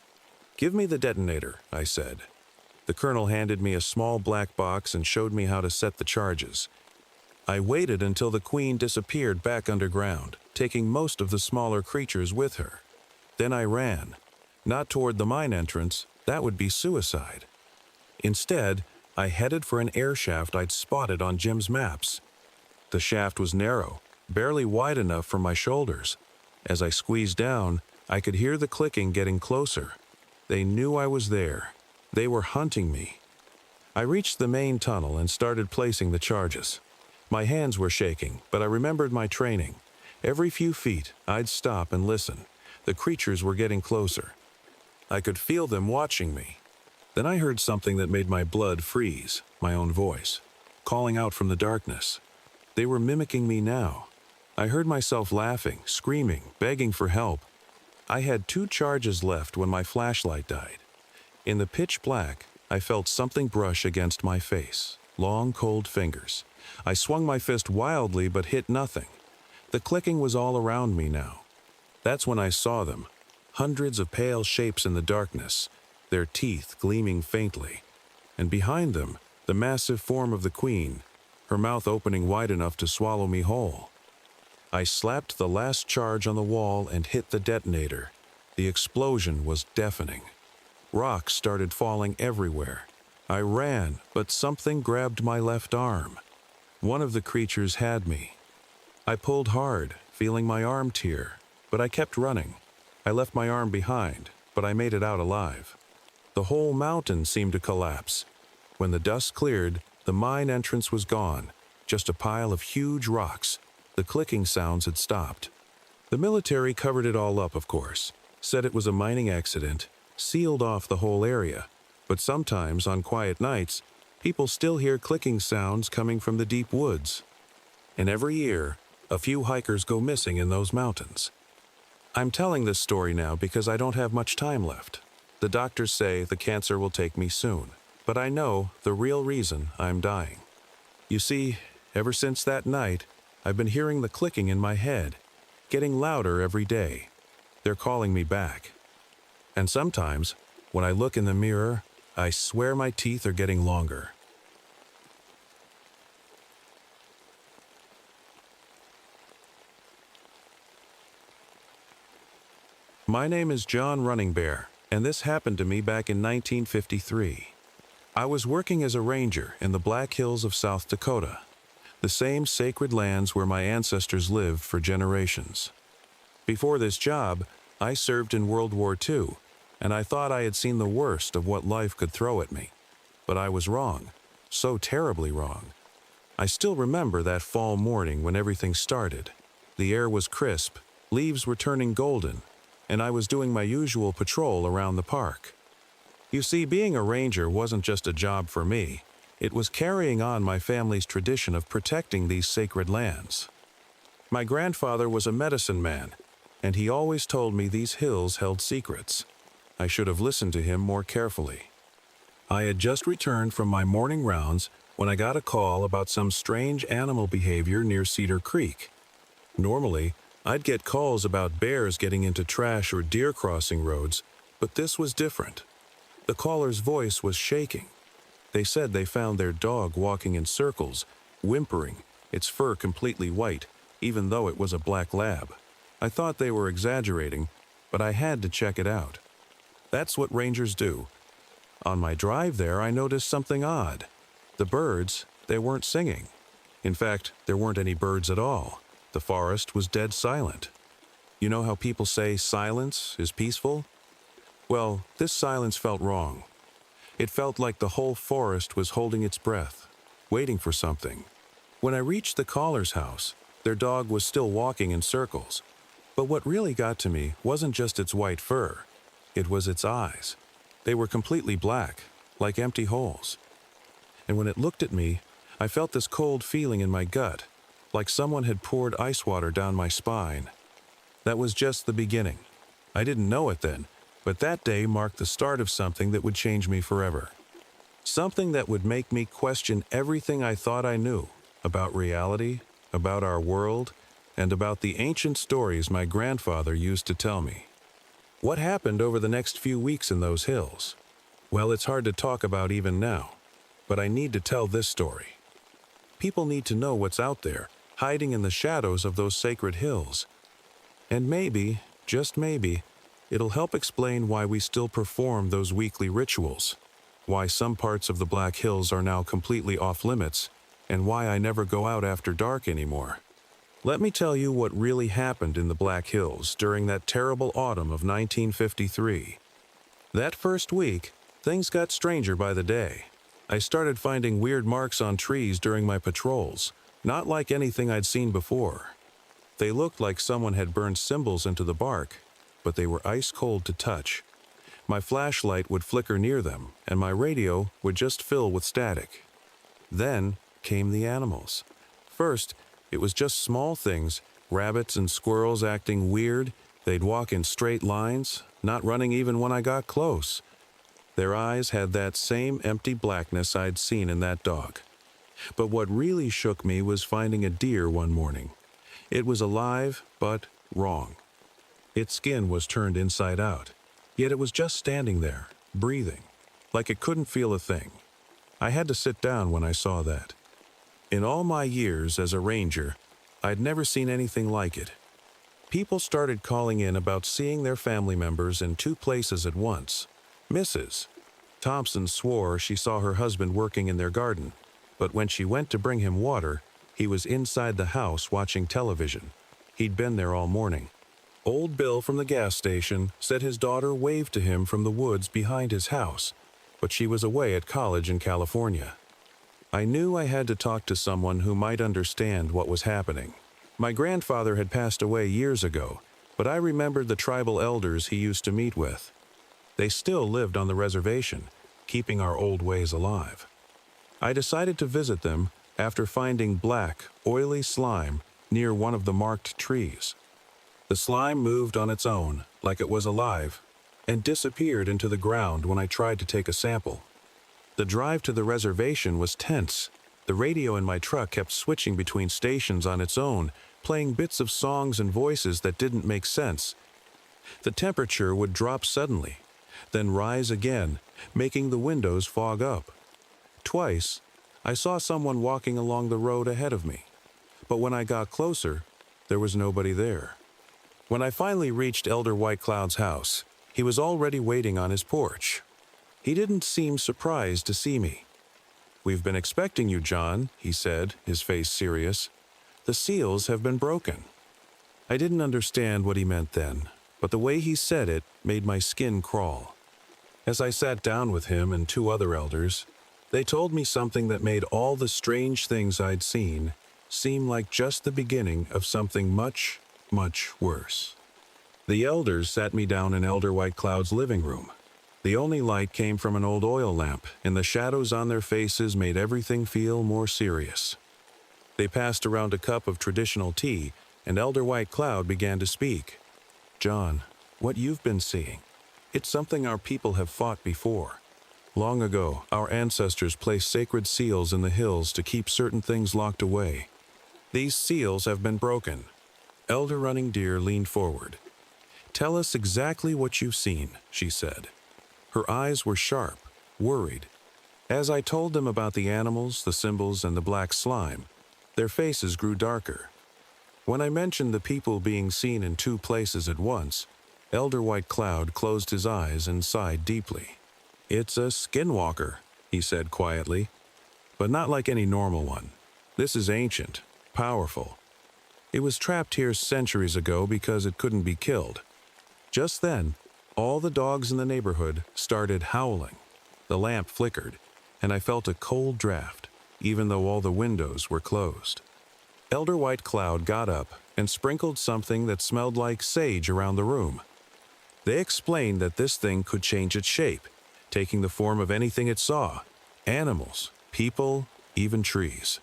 "Give me the detonator," I said. The colonel handed me a small black box and showed me how to set the charges. I waited until the queen disappeared back underground, taking most of the smaller creatures with her. Then I ran. Not toward the mine entrance, that would be suicide. Instead, I headed for an air shaft I'd spotted on Jim's maps. The shaft was narrow, barely wide enough for my shoulders. As I squeezed down, I could hear the clicking getting closer. They knew I was there. They were hunting me. I reached the main tunnel and started placing the charges. My hands were shaking, but I remembered my training. Every few feet, I'd stop and listen. The creatures were getting closer. I could feel them watching me. Then I heard something that made my blood freeze, my own voice, calling out from the darkness. They were mimicking me now. I heard myself laughing, screaming, begging for help. I had 2 charges left when my flashlight died. In the pitch black, I felt something brush against my face, long, cold fingers. I swung my fist wildly but hit nothing. The clicking was all around me now. That's when I saw them, hundreds of pale shapes in the darkness, their teeth gleaming faintly. And behind them, the massive form of the queen, her mouth opening wide enough to swallow me whole. I slapped the last charge on the wall and hit the detonator. The explosion was deafening. Rocks started falling everywhere. I ran, but something grabbed my left arm. One of the creatures had me. I pulled hard, feeling my arm tear, but I kept running. I left my arm behind, but I made it out alive. The whole mountain seemed to collapse. When the dust cleared, the mine entrance was gone, just a pile of huge rocks. The clicking sounds had stopped. The military covered it all up, of course, said it was a mining accident, sealed off the whole area. But sometimes, on quiet nights, people still hear clicking sounds coming from the deep woods. And every year, a few hikers go missing in those mountains. I'm telling this story now because I don't have much time left. The doctors say the cancer will take me soon, but I know the real reason I'm dying. You see, ever since that night, I've been hearing the clicking in my head, getting louder every day. They're calling me back. And sometimes, when I look in the mirror, I swear my teeth are getting longer. My name is John Running Bear, and this happened to me back in 1953. I was working as a ranger in the Black Hills of South Dakota, the same sacred lands where my ancestors lived for generations. Before this job, I served in World War II, and I thought I had seen the worst of what life could throw at me. But I was wrong, so terribly wrong. I still remember that fall morning when everything started. The air was crisp, leaves were turning golden, and I was doing my usual patrol around the park. You see, being a ranger wasn't just a job for me. It was carrying on my family's tradition of protecting these sacred lands. My grandfather was a medicine man, and he always told me these hills held secrets. I should have listened to him more carefully. I had just returned from my morning rounds when I got a call about some strange animal behavior near Cedar Creek. Normally, I'd get calls about bears getting into trash or deer crossing roads, but this was different. The caller's voice was shaking. They said they found their dog walking in circles, whimpering, its fur completely white, even though it was a black lab. I thought they were exaggerating, but I had to check it out. That's what rangers do. On my drive there, I noticed something odd. The birds, they weren't singing. In fact, there weren't any birds at all. The forest was dead silent. You know how people say silence is peaceful? Well, this silence felt wrong. It felt like the whole forest was holding its breath, waiting for something. When I reached the caller's house, their dog was still walking in circles. But what really got to me wasn't just its white fur. It was its eyes. They were completely black, like empty holes. And when it looked at me, I felt this cold feeling in my gut, like someone had poured ice water down my spine. That was just the beginning. I didn't know it then, but that day marked the start of something that would change me forever. Something that would make me question everything I thought I knew about reality, about our world, and about the ancient stories my grandfather used to tell me. What happened over the next few weeks in those hills? Well, it's hard to talk about even now, but I need to tell this story. People need to know what's out there, hiding in the shadows of those sacred hills. And maybe, just maybe, it'll help explain why we still perform those weekly rituals, why some parts of the Black Hills are now completely off limits, and why I never go out after dark anymore. Let me tell you what really happened in the Black Hills during that terrible autumn of 1953. That first week, things got stranger by the day. I started finding weird marks on trees during my patrols, not like anything I'd seen before. They looked like someone had burned symbols into the bark, but they were ice cold to touch. My flashlight would flicker near them, and my radio would just fill with static. Then came the animals. First, it was just small things, rabbits and squirrels acting weird. They'd walk in straight lines, not running even when I got close. Their eyes had that same empty blackness I'd seen in that dog. But what really shook me was finding a deer one morning. It was alive, but wrong. Its skin was turned inside out, yet it was just standing there, breathing, like it couldn't feel a thing. I had to sit down when I saw that. In all my years as a ranger, I'd never seen anything like it. People started calling in about seeing their family members in two places at once. Mrs. Thompson swore she saw her husband working in their garden, but when she went to bring him water, he was inside the house watching television. He'd been there all morning. Old Bill from the gas station said his daughter waved to him from the woods behind his house, but she was away at college in California. I knew I had to talk to someone who might understand what was happening. My grandfather had passed away years ago, but I remembered the tribal elders he used to meet with. They still lived on the reservation, keeping our old ways alive. I decided to visit them after finding black, oily slime near one of the marked trees. The slime moved on its own, like it was alive, and disappeared into the ground when I tried to take a sample. The drive to the reservation was tense. The radio in my truck kept switching between stations on its own, playing bits of songs and voices that didn't make sense. The temperature would drop suddenly, then rise again, making the windows fog up. Twice, I saw someone walking along the road ahead of me, but when I got closer, there was nobody there. When I finally reached Elder White Cloud's house, he was already waiting on his porch. He didn't seem surprised to see me. "We've been expecting you, John," he said, his face serious. "The seals have been broken." I didn't understand what he meant then, but the way he said it made my skin crawl. As I sat down with him and two other elders, they told me something that made all the strange things I'd seen seem like just the beginning of something much, much worse. The elders sat me down in Elder White Cloud's living room. The only light came from an old oil lamp, and the shadows on their faces made everything feel more serious. They passed around a cup of traditional tea, and Elder White Cloud began to speak. "John, what you've been seeing, it's something our people have fought before. Long ago, our ancestors placed sacred seals in the hills to keep certain things locked away. These seals have been broken." Elder Running Deer leaned forward. "Tell us exactly what you've seen," she said. Her eyes were sharp, worried. As I told them about the animals, the symbols, and the black slime, their faces grew darker. When I mentioned the people being seen in two places at once, Elder White Cloud closed his eyes and sighed deeply. "It's a skinwalker," he said quietly, "but not like any normal one. This is ancient, powerful. It was trapped here centuries ago because it couldn't be killed. Just then, all the dogs in the neighborhood started howling. The lamp flickered, and I felt a cold draft, even though all the windows were closed. Elder White Cloud got up and sprinkled something that smelled like sage around the room. They explained that this thing could change its shape, taking the form of anything it saw: animals, people, even trees.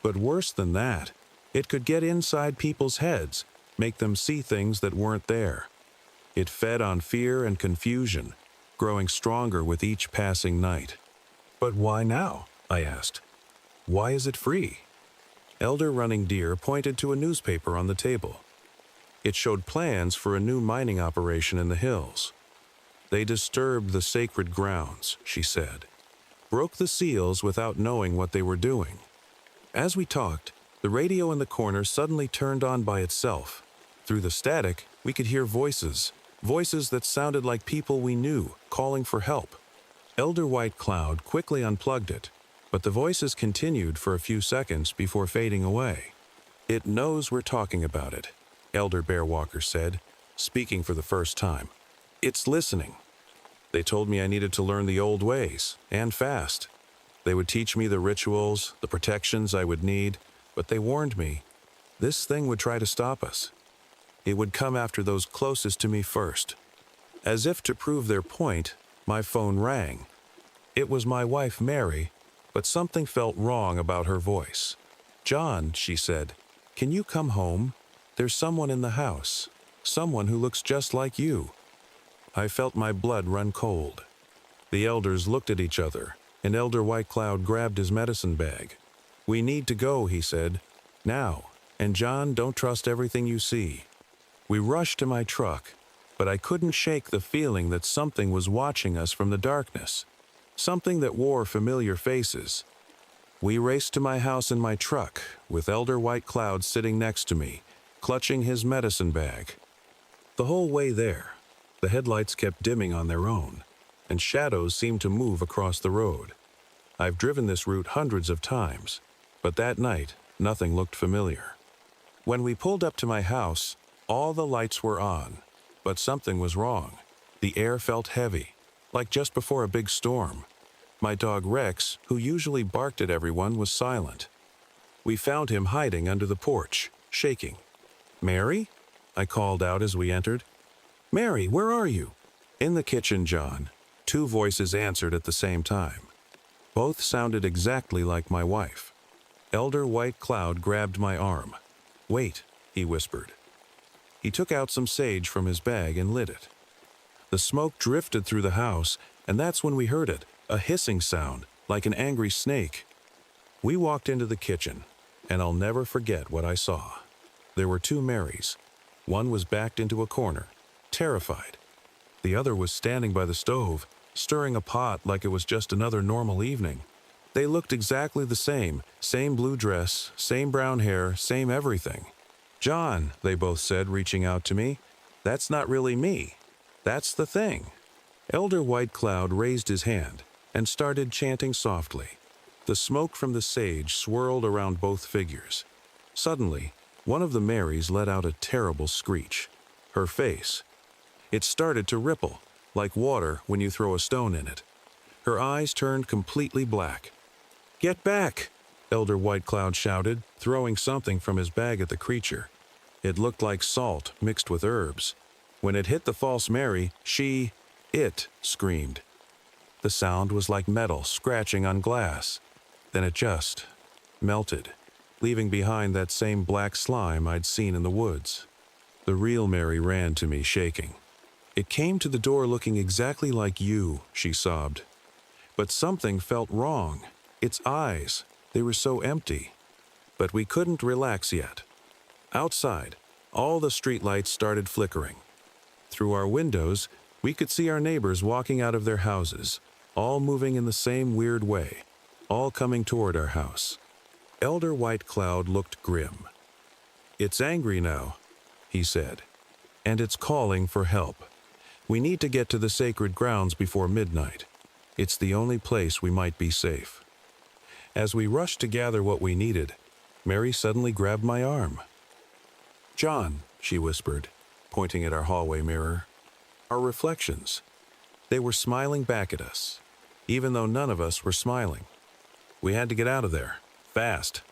But worse than that, it could get inside people's heads, make them see things that weren't there. It fed on fear and confusion, growing stronger with each passing night. But why now? I asked. Why is it free? Elder Running Deer pointed to a newspaper on the table. It showed plans for a new mining operation in the hills. They disturbed the sacred grounds, she said. Broke the seals without knowing what they were doing. As we talked, the radio in the corner suddenly turned on by itself. Through the static, we could hear voices that sounded like people we knew, calling for help. Elder White Cloud quickly unplugged it, but the voices continued for a few seconds before fading away. It knows we're talking about it, Elder Bear Walker said, speaking for the first time. It's listening. They told me I needed to learn the old ways, and fast. They would teach me the rituals, the protections I would need, but they warned me, this thing would try to stop us. It would come after those closest to me first. As if to prove their point, my phone rang. It was my wife, Mary, but something felt wrong about her voice. John, she said, can you come home? There's someone in the house, someone who looks just like you. I felt my blood run cold. The elders looked at each other, and Elder White Cloud grabbed his medicine bag. We need to go, he said. Now. And John, don't trust everything you see. We rushed to my truck, but I couldn't shake the feeling that something was watching us from the darkness. Something that wore familiar faces. We raced to my house in my truck, with Elder White Cloud sitting next to me, clutching his medicine bag. The whole way there, the headlights kept dimming on their own, and shadows seemed to move across the road. I've driven this route hundreds of times, but that night, nothing looked familiar. When we pulled up to my house, all the lights were on, but something was wrong. The air felt heavy, like just before a big storm. My dog Rex, who usually barked at everyone, was silent. We found him hiding under the porch, shaking. Mary? I called out as we entered. Mary, where are you? In the kitchen, John. Two voices answered at the same time. Both sounded exactly like my wife. Elder White Cloud grabbed my arm. Wait, he whispered. He took out some sage from his bag and lit it. The smoke drifted through the house, and that's when we heard it, a hissing sound, like an angry snake. We walked into the kitchen, and I'll never forget what I saw. There were two Marys. One was backed into a corner, terrified. The other was standing by the stove, stirring a pot like it was just another normal evening. They looked exactly the same blue dress, same brown hair, same everything. John, they both said, reaching out to me, that's not really me. That's the thing. Elder White Cloud raised his hand and started chanting softly. The smoke from the sage swirled around both figures. Suddenly, one of the Marys let out a terrible screech. Her face. It started to ripple, like water when you throw a stone in it. Her eyes turned completely black. Get back! Elder White Cloud shouted, throwing something from his bag at the creature. It looked like salt mixed with herbs. When it hit the false Mary, it screamed. The sound was like metal scratching on glass. Then it just melted, leaving behind that same black slime I'd seen in the woods. The real Mary ran to me, shaking. It came to the door looking exactly like you, she sobbed. But something felt wrong. Its eyes, they were so empty. But we couldn't relax yet. Outside, all the streetlights started flickering. Through our windows, we could see our neighbors walking out of their houses, all moving in the same weird way, all coming toward our house. Elder White Cloud looked grim. It's angry now, he said, and it's calling for help. We need to get to the sacred grounds before midnight. It's the only place we might be safe. As we rushed to gather what we needed, Mary suddenly grabbed my arm. "John," she whispered, pointing at our hallway mirror. Our reflections. They were smiling back at us, even though none of us were smiling. We had to get out of there, fast.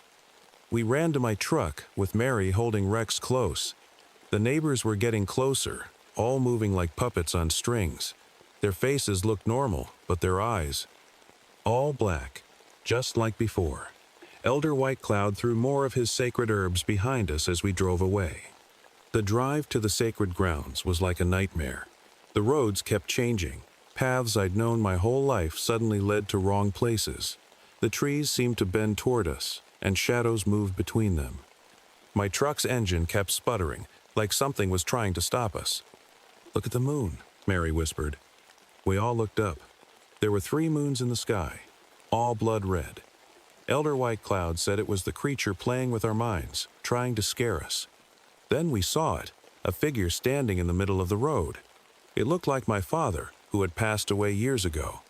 We ran to my truck, with Mary holding Rex close. The neighbors were getting closer, all moving like puppets on strings. Their faces looked normal, but their eyes, all black, just like before. Elder White Cloud threw more of his sacred herbs behind us as we drove away. The drive to the sacred grounds was like a nightmare. The roads kept changing. Paths I'd known my whole life suddenly led to wrong places. The trees seemed to bend toward us, and shadows moved between them. My truck's engine kept sputtering, like something was trying to stop us. "Look at the moon," Mary whispered. We all looked up. There were 3 moons in the sky, all blood red. Elder White Cloud said it was the creature playing with our minds, trying to scare us. Then we saw it, a figure standing in the middle of the road. It looked like my father, who had passed away years ago.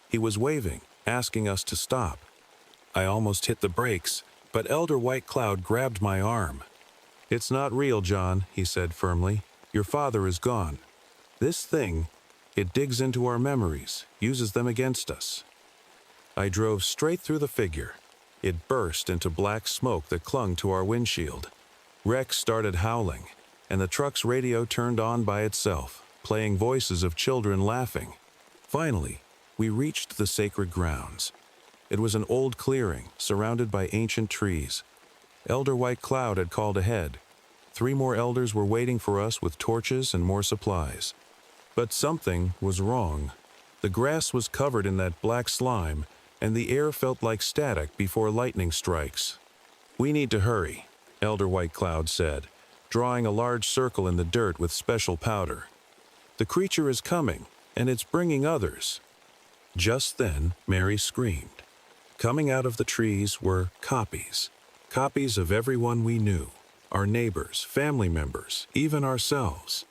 He was waving, asking us to stop. I almost hit the brakes, but Elder White Cloud grabbed my arm. "It's not real, John," he said firmly. "Your father is gone. This thing, it digs into our memories, uses them against us." I drove straight through the figure. It burst into black smoke that clung to our windshield. Rex started howling, and the truck's radio turned on by itself, playing voices of children laughing. Finally, we reached the sacred grounds. It was an old clearing, surrounded by ancient trees. Elder White Cloud had called ahead. 3 more elders were waiting for us with torches and more supplies. But something was wrong. The grass was covered in that black slime, and the air felt like static before lightning strikes. "We need to hurry," Elder White Cloud said, drawing a large circle in the dirt with special powder. "The creature is coming, and it's bringing others." Just then, Mary screamed. Coming out of the trees were copies. Copies of everyone we knew, our neighbors, family members, even ourselves.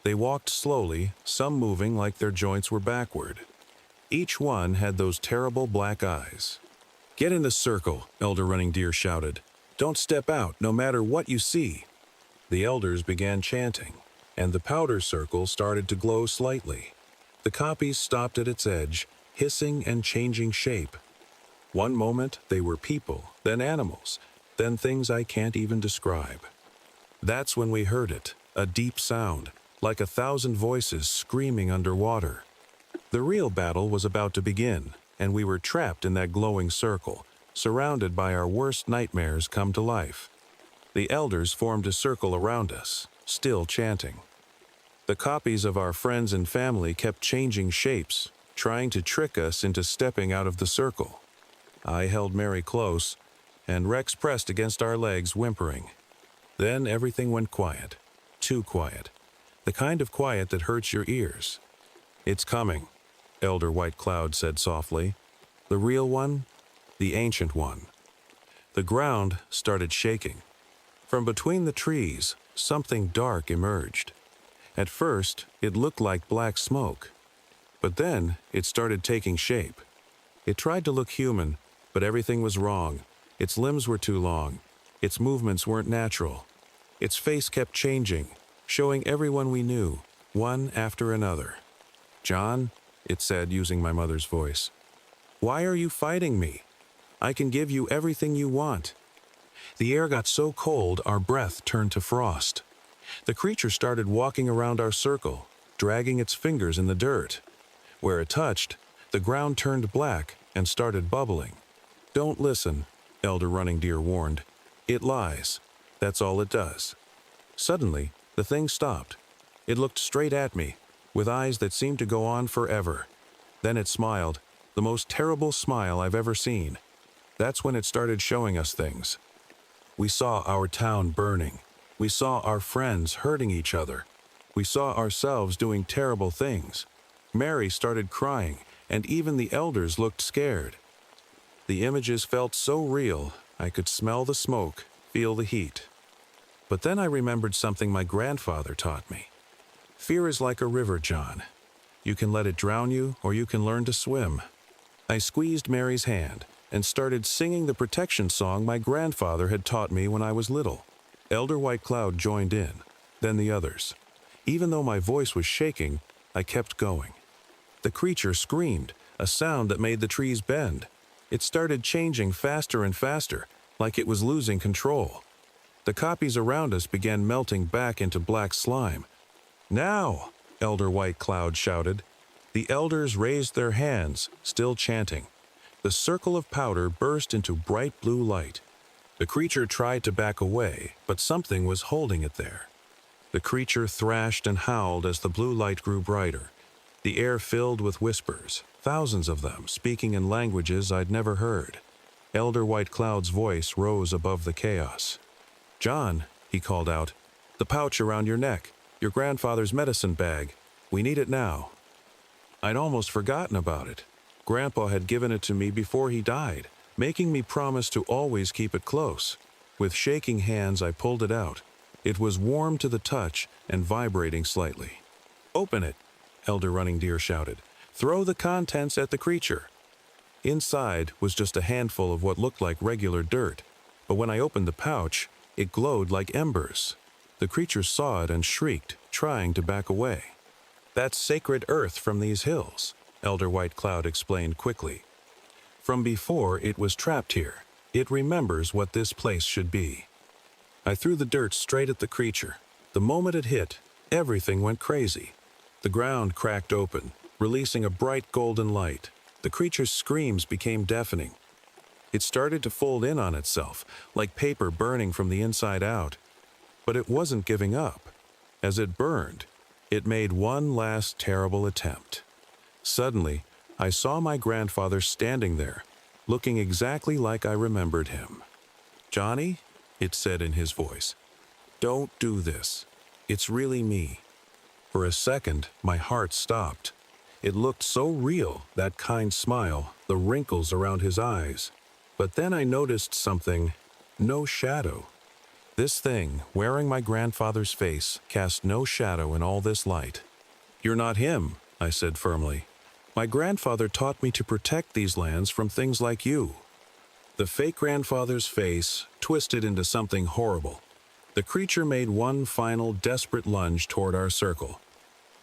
They walked slowly, some moving like their joints were backward. Each one had those terrible black eyes. "Get in the circle," Elder Running Deer shouted. "Don't step out, no matter what you see." The elders began chanting, and the powder circle started to glow slightly. The copies stopped at its edge, hissing and changing shape. One moment they were people, then animals, then things I can't even describe. That's when we heard it, a deep sound, like 1,000 voices screaming underwater. The real battle was about to begin, and we were trapped in that glowing circle, surrounded by our worst nightmares come to life. The elders formed a circle around us, still chanting. The copies of our friends and family kept changing shapes, trying to trick us into stepping out of the circle. I held Mary close, and Rex pressed against our legs, whimpering. Then everything went quiet, too quiet, the kind of quiet that hurts your ears. "It's coming," Elder White Cloud said softly. "The real one, the ancient one." The ground started shaking. From between the trees, something dark emerged. At first, it looked like black smoke, but then it started taking shape. It tried to look human, but everything was wrong. Its limbs were too long. Its movements weren't natural. Its face kept changing, showing everyone we knew, one after another. "John," it said using my mother's voice, "why are you fighting me? I can give you everything you want." The air got so cold our breath turned to frost. The creature started walking around our circle, dragging its fingers in the dirt. Where it touched, the ground turned black and started bubbling. "Don't listen," Elder Running Deer warned. "It lies. That's all it does." Suddenly, the thing stopped. It looked straight at me, with eyes that seemed to go on forever. Then it smiled, the most terrible smile I've ever seen. That's when it started showing us things. We saw our town burning. We saw our friends hurting each other. We saw ourselves doing terrible things. Mary started crying, and even the elders looked scared. The images felt so real, I could smell the smoke, feel the heat. But then I remembered something my grandfather taught me. Fear is like a river, John. You can let it drown you, or you can learn to swim. I squeezed Mary's hand, and started singing the protection song my grandfather had taught me when I was little. Elder White Cloud joined in, then the others. Even though my voice was shaking, I kept going. The creature screamed, a sound that made the trees bend. It started changing faster and faster, like it was losing control. The copies around us began melting back into black slime. "Now!" Elder White Cloud shouted. The elders raised their hands, still chanting. The circle of powder burst into bright blue light. The creature tried to back away, but something was holding it there. The creature thrashed and howled as the blue light grew brighter. The air filled with whispers, thousands of them speaking in languages I'd never heard. Elder White Cloud's voice rose above the chaos. "John," he called out, "the pouch around your neck, your grandfather's medicine bag. We need it now." I'd almost forgotten about it. Grandpa had given it to me before he died, making me promise to always keep it close. With shaking hands, I pulled it out. It was warm to the touch and vibrating slightly. "Open it," Elder Running Deer shouted. "Throw the contents at the creature." Inside was just a handful of what looked like regular dirt, but when I opened the pouch, it glowed like embers. The creature saw it and shrieked, trying to back away. "That's sacred earth from these hills," Elder White Cloud explained quickly. "From before it was trapped here. It remembers what this place should be." I threw the dirt straight at the creature. The moment it hit, everything went crazy. The ground cracked open, releasing a bright golden light. The creature's screams became deafening. It started to fold in on itself, like paper burning from the inside out. But it wasn't giving up. As it burned, it made one last terrible attempt. Suddenly, I saw my grandfather standing there, looking exactly like I remembered him. "Johnny," it said in his voice, "don't do this. It's really me." For a second, my heart stopped. It looked so real, that kind smile, the wrinkles around his eyes. But then I noticed something. No shadow. This thing, wearing my grandfather's face, cast no shadow in all this light. "You're not him," I said firmly. "My grandfather taught me to protect these lands from things like you." The fake grandfather's face twisted into something horrible. The creature made one final desperate lunge toward our circle.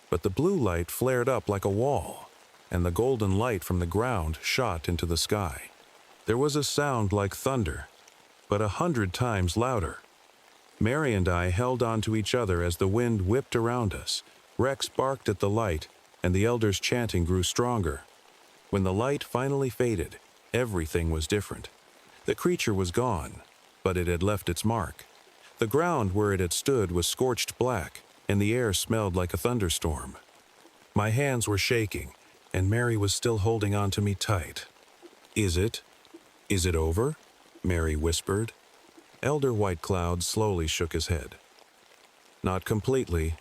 But the blue light flared up like a wall, and the golden light from the ground shot into the sky. There was a sound like thunder, but 100 times louder. Mary and I held on to each other as the wind whipped around us. Rex barked at the light, and the elders' chanting grew stronger. When the light finally faded, everything was different. The creature was gone, but it had left its mark. The ground where it had stood was scorched black, and the air smelled like a thunderstorm. My hands were shaking, and Mary was still holding on to me tight. Is it over?" Mary whispered. Elder White Cloud slowly shook his head. "Not completely.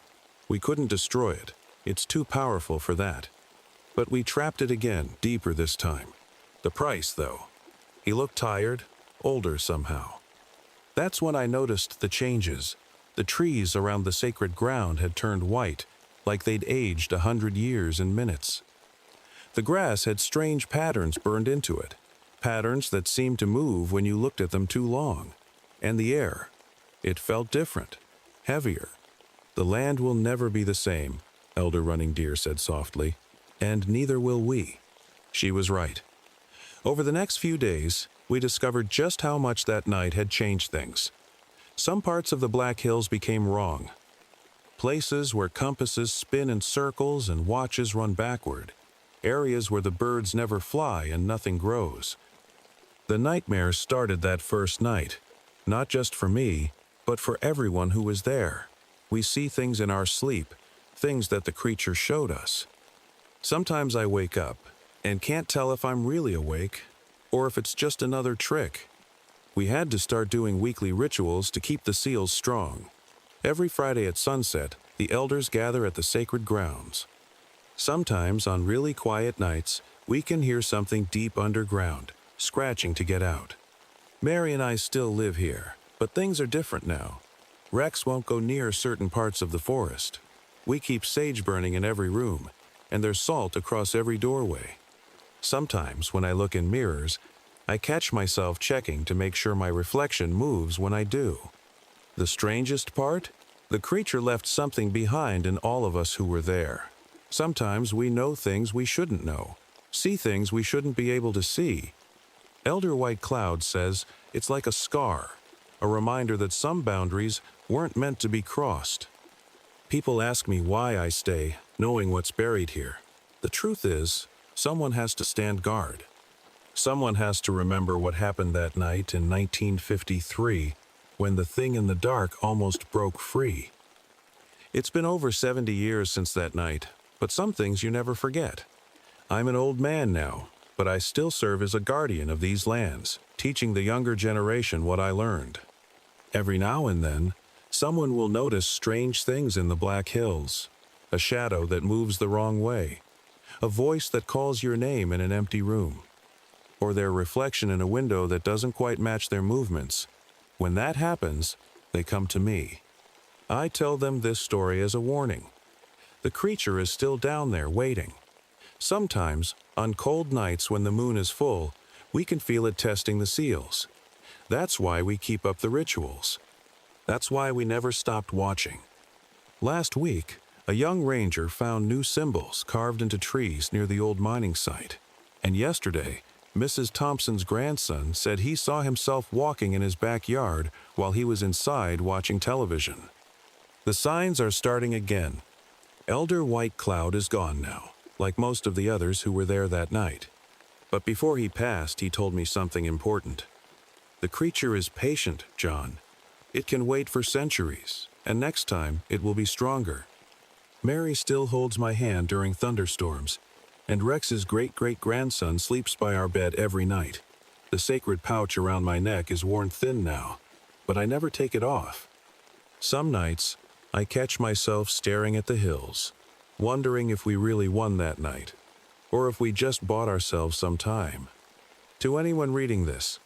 We couldn't destroy it. It's too powerful for that. But we trapped it again, deeper this time. The price, though." He looked tired, older somehow. That's when I noticed the changes. The trees around the sacred ground had turned white, like they'd aged 100 years in minutes. The grass had strange patterns burned into it, patterns that seemed to move when you looked at them too long. And the air, it felt different, heavier. "The land will never be the same," Elder Running Deer said softly, "and neither will we." She was right. Over the next few days, we discovered just how much that night had changed things. Some parts of the Black Hills became wrong. Places where compasses spin in circles and watches run backward. Areas where the birds never fly and nothing grows. The nightmares started that first night, not just for me, but for everyone who was there. We see things in our sleep, things that the creature showed us. Sometimes I wake up and can't tell if I'm really awake or if it's just another trick. We had to start doing weekly rituals to keep the seals strong. Every Friday at sunset, the elders gather at the sacred grounds. Sometimes, on really quiet nights, we can hear something deep underground, scratching to get out. Mary and I still live here, but things are different now. Rex won't go near certain parts of the forest. We keep sage burning in every room, and there's salt across every doorway. Sometimes, when I look in mirrors, I catch myself checking to make sure my reflection moves when I do. The strangest part? The creature left something behind in all of us who were there. Sometimes we know things we shouldn't know, see things we shouldn't be able to see. Elder White Cloud says it's like a scar, a reminder that some boundaries weren't meant to be crossed. People ask me why I stay, knowing what's buried here. The truth is, someone has to stand guard. Someone has to remember what happened that night in 1953, when the thing in the dark almost broke free. It's been over 70 years since that night, but some things you never forget. I'm an old man now, but I still serve as a guardian of these lands, teaching the younger generation what I learned. Every now and then, someone will notice strange things in the Black Hills, a shadow that moves the wrong way, a voice that calls your name in an empty room, or their reflection in a window that doesn't quite match their movements. When that happens, they come to me. I tell them this story as a warning. The creature is still down there waiting. Sometimes, on cold nights when the moon is full, we can feel it testing the seals. That's why we keep up the rituals. That's why we never stopped watching. Last week, a young ranger found new symbols carved into trees near the old mining site. And yesterday, Mrs. Thompson's grandson said he saw himself walking in his backyard while he was inside watching television. The signs are starting again. Elder White Cloud is gone now, like most of the others who were there that night. But before he passed, he told me something important. The creature is patient, John. It can wait for centuries, and next time it will be stronger. Mary still holds my hand during thunderstorms, and Rex's great-great-grandson sleeps by our bed every night. The sacred pouch around my neck is worn thin now, but I never take it off. Some nights, I catch myself staring at the hills, wondering if we really won that night, or if we just bought ourselves some time. To anyone reading this,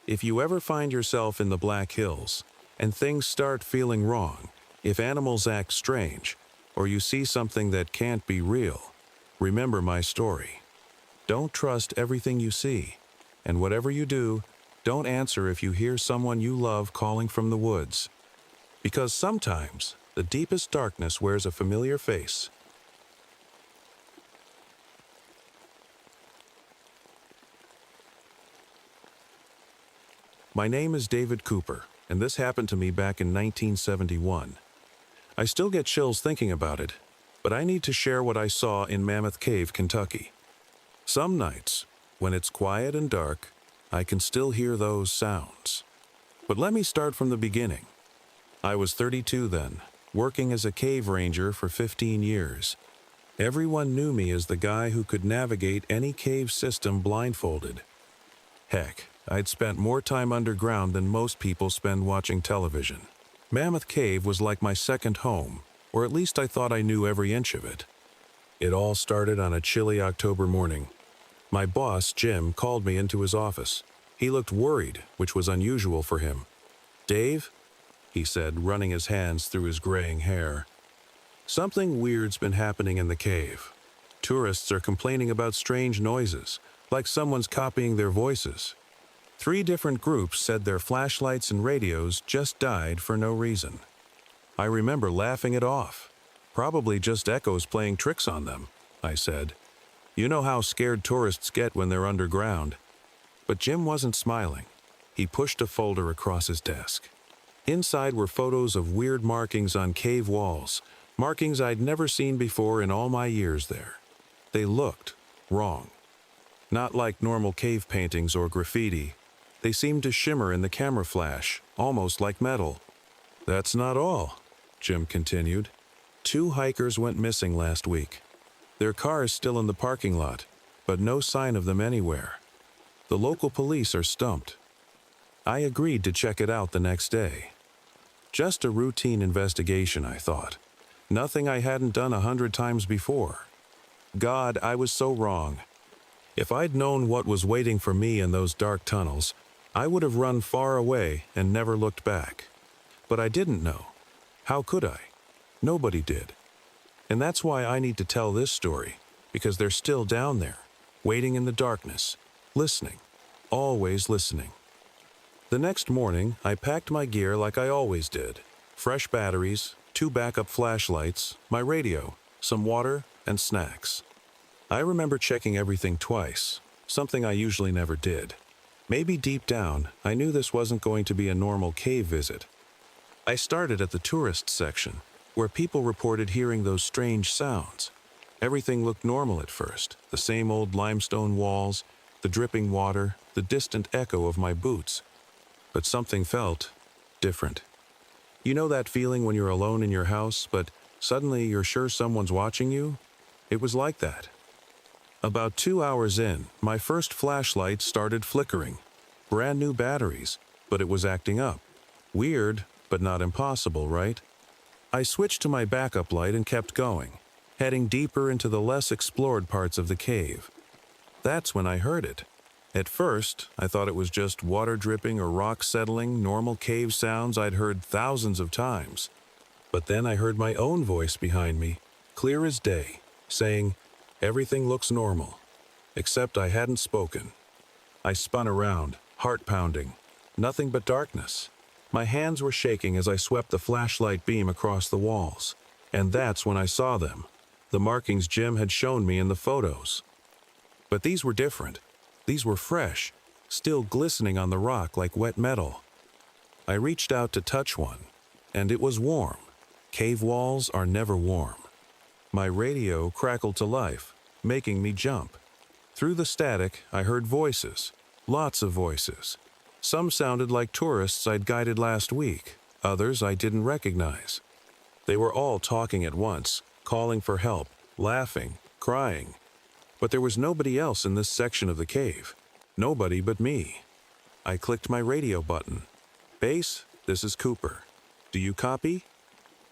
if you ever find yourself in the Black Hills, and things start feeling wrong, if animals act strange, or you see something that can't be real, remember my story. Don't trust everything you see, and whatever you do, don't answer if you hear someone you love calling from the woods. Because sometimes, the deepest darkness wears a familiar face. My name is David Cooper, and this happened to me back in 1971. I still get chills thinking about it, but I need to share what I saw in Mammoth Cave, Kentucky. Some nights, when it's quiet and dark, I can still hear those sounds. But let me start from the beginning. I was 32 then, working as a cave ranger for 15 years. Everyone knew me as the guy who could navigate any cave system blindfolded. Heck, I'd spent more time underground than most people spend watching television. Mammoth Cave was like my second home, or at least I thought I knew every inch of it. It all started on a chilly October morning. My boss, Jim, called me into his office. He looked worried, which was unusual for him. "Dave," he said, running his hands through his graying hair. "Something weird's been happening in the cave. Tourists are complaining about strange noises, like someone's copying their voices. 3 different groups said their flashlights and radios just died for no reason." I remember laughing it off. "Probably just echoes playing tricks on them," I said. "You know how scared tourists get when they're underground." But Jim wasn't smiling. He pushed a folder across his desk. Inside were photos of weird markings on cave walls, markings I'd never seen before in all my years there. They looked wrong. Not like normal cave paintings or graffiti. They seemed to shimmer in the camera flash, almost like metal. "That's not all," Jim continued. 2 hikers went missing last week. Their car is still in the parking lot, but no sign of them anywhere. The local police are stumped. I agreed to check it out the next day. Just a routine investigation, I thought. Nothing I hadn't done 100 times before. God, I was so wrong. If I'd known what was waiting for me in those dark tunnels, I would have run far away and never looked back. But I didn't know. How could I? Nobody did. And that's why I need to tell this story, because they're still down there, waiting in the darkness, listening. always listening. The next morning, I packed my gear like I always did. Fresh batteries, 2 backup flashlights, my radio, some water, and snacks. I remember checking everything twice, something I usually never did. Maybe deep down, I knew this wasn't going to be a normal cave visit. I started at the tourist section, where people reported hearing those strange sounds. Everything looked normal at first, the same old limestone walls, the dripping water, the distant echo of my boots. But something felt different. You know that feeling when you're alone in your house, but suddenly you're sure someone's watching you? It was like that. About 2 hours in, my first flashlight started flickering. Brand new batteries, but it was acting up. Weird, but not impossible, right? I switched to my backup light and kept going, heading deeper into the less explored parts of the cave. That's when I heard it. At first, I thought it was just water dripping or rock settling, normal cave sounds I'd heard thousands of times. But then I heard my own voice behind me, clear as day, saying, "Everything looks normal." Except I hadn't spoken. I spun around, heart pounding. Nothing but darkness. My hands were shaking as I swept the flashlight beam across the walls. And that's when I saw them, the markings Jim had shown me in the photos. But these were different. These were fresh, still glistening on the rock like wet metal. I reached out to touch one, and it was warm. Cave walls are never warm. My radio crackled to life, making me jump. Through the static, I heard voices, lots of voices. Some sounded like tourists I'd guided last week, others I didn't recognize. They were all talking at once, calling for help, laughing, crying. But there was nobody else in this section of the cave. Nobody but me. I clicked my radio button. "Base, this is Cooper. Do you copy?"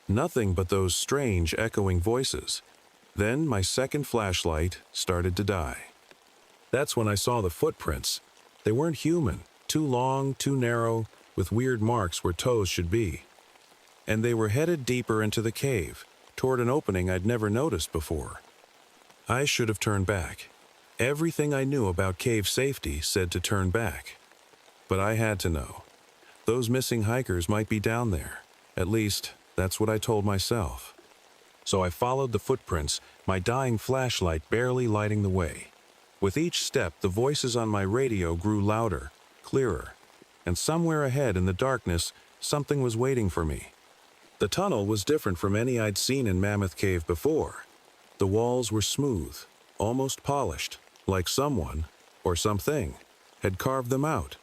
Nothing but those strange echoing voices. Then my second flashlight started to die. That's when I saw the footprints. They weren't human, too long, too narrow, with weird marks where toes should be. And they were headed deeper into the cave, toward an opening I'd never noticed before. I should have turned back. Everything I knew about cave safety said to turn back. But I had to know. Those missing hikers might be down there. At least, that's what I told myself. So I followed the footprints, my dying flashlight barely lighting the way. With each step, the voices on my radio grew louder, clearer. And somewhere ahead in the darkness, something was waiting for me. The tunnel was different from any I'd seen in Mammoth Cave before. The walls were smooth, almost polished, like someone, or something, had carved them out.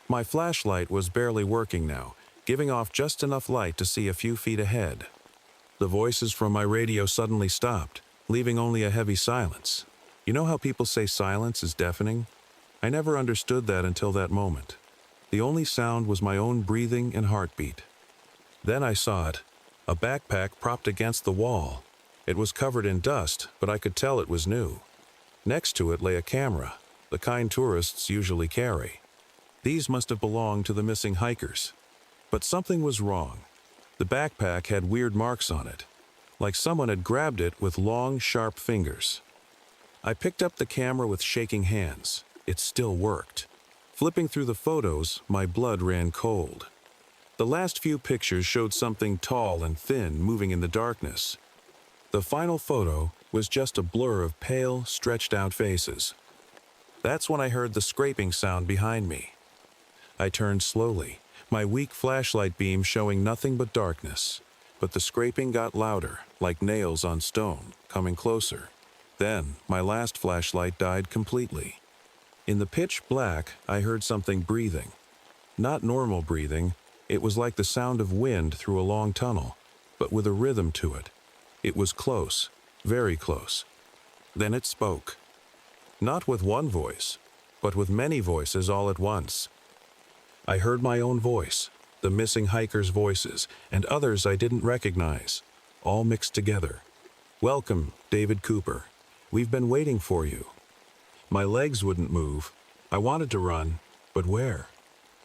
My flashlight was barely working now, giving off just enough light to see a few feet ahead. The voices from my radio suddenly stopped, leaving only a heavy silence. You know how people say silence is deafening? I never understood that until that moment. The only sound was my own breathing and heartbeat. Then I saw it, a backpack propped against the wall. It was covered in dust, but I could tell it was new. Next to it lay a camera, the kind tourists usually carry. These must have belonged to the missing hikers. But something was wrong. The backpack had weird marks on it, like someone had grabbed it with long, sharp fingers. I picked up the camera with shaking hands. It still worked. Flipping through the photos, my blood ran cold. The last few pictures showed something tall and thin moving in the darkness. The final photo was just a blur of pale, stretched-out faces. That's when I heard the scraping sound behind me. I turned slowly, my weak flashlight beam showing nothing but darkness. But the scraping got louder, like nails on stone, coming closer. Then, my last flashlight died completely. In the pitch black, I heard something breathing. Not normal breathing. It was like the sound of wind through a long tunnel, but with a rhythm to it. It was close, very close. Then it spoke. Not with one voice, but with many voices all at once. I heard my own voice, the missing hikers' voices, and others I didn't recognize, all mixed together. "Welcome, David Cooper. We've been waiting for you." My legs wouldn't move. I wanted to run, but where?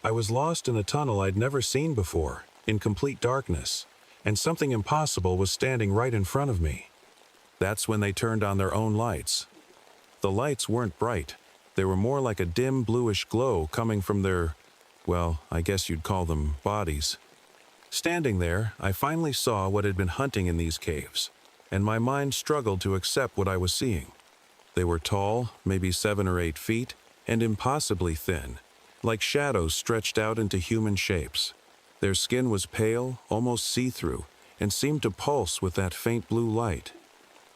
I was lost in a tunnel I'd never seen before, in complete darkness, and something impossible was standing right in front of me. That's when they turned on their own lights. The lights weren't bright. They were more like a dim bluish glow coming from their, well, I guess you'd call them bodies. Standing there, I finally saw what had been hunting in these caves, and my mind struggled to accept what I was seeing. They were tall, maybe 7 or 8 feet, and impossibly thin, like shadows stretched out into human shapes. Their skin was pale, almost see-through, and seemed to pulse with that faint blue light.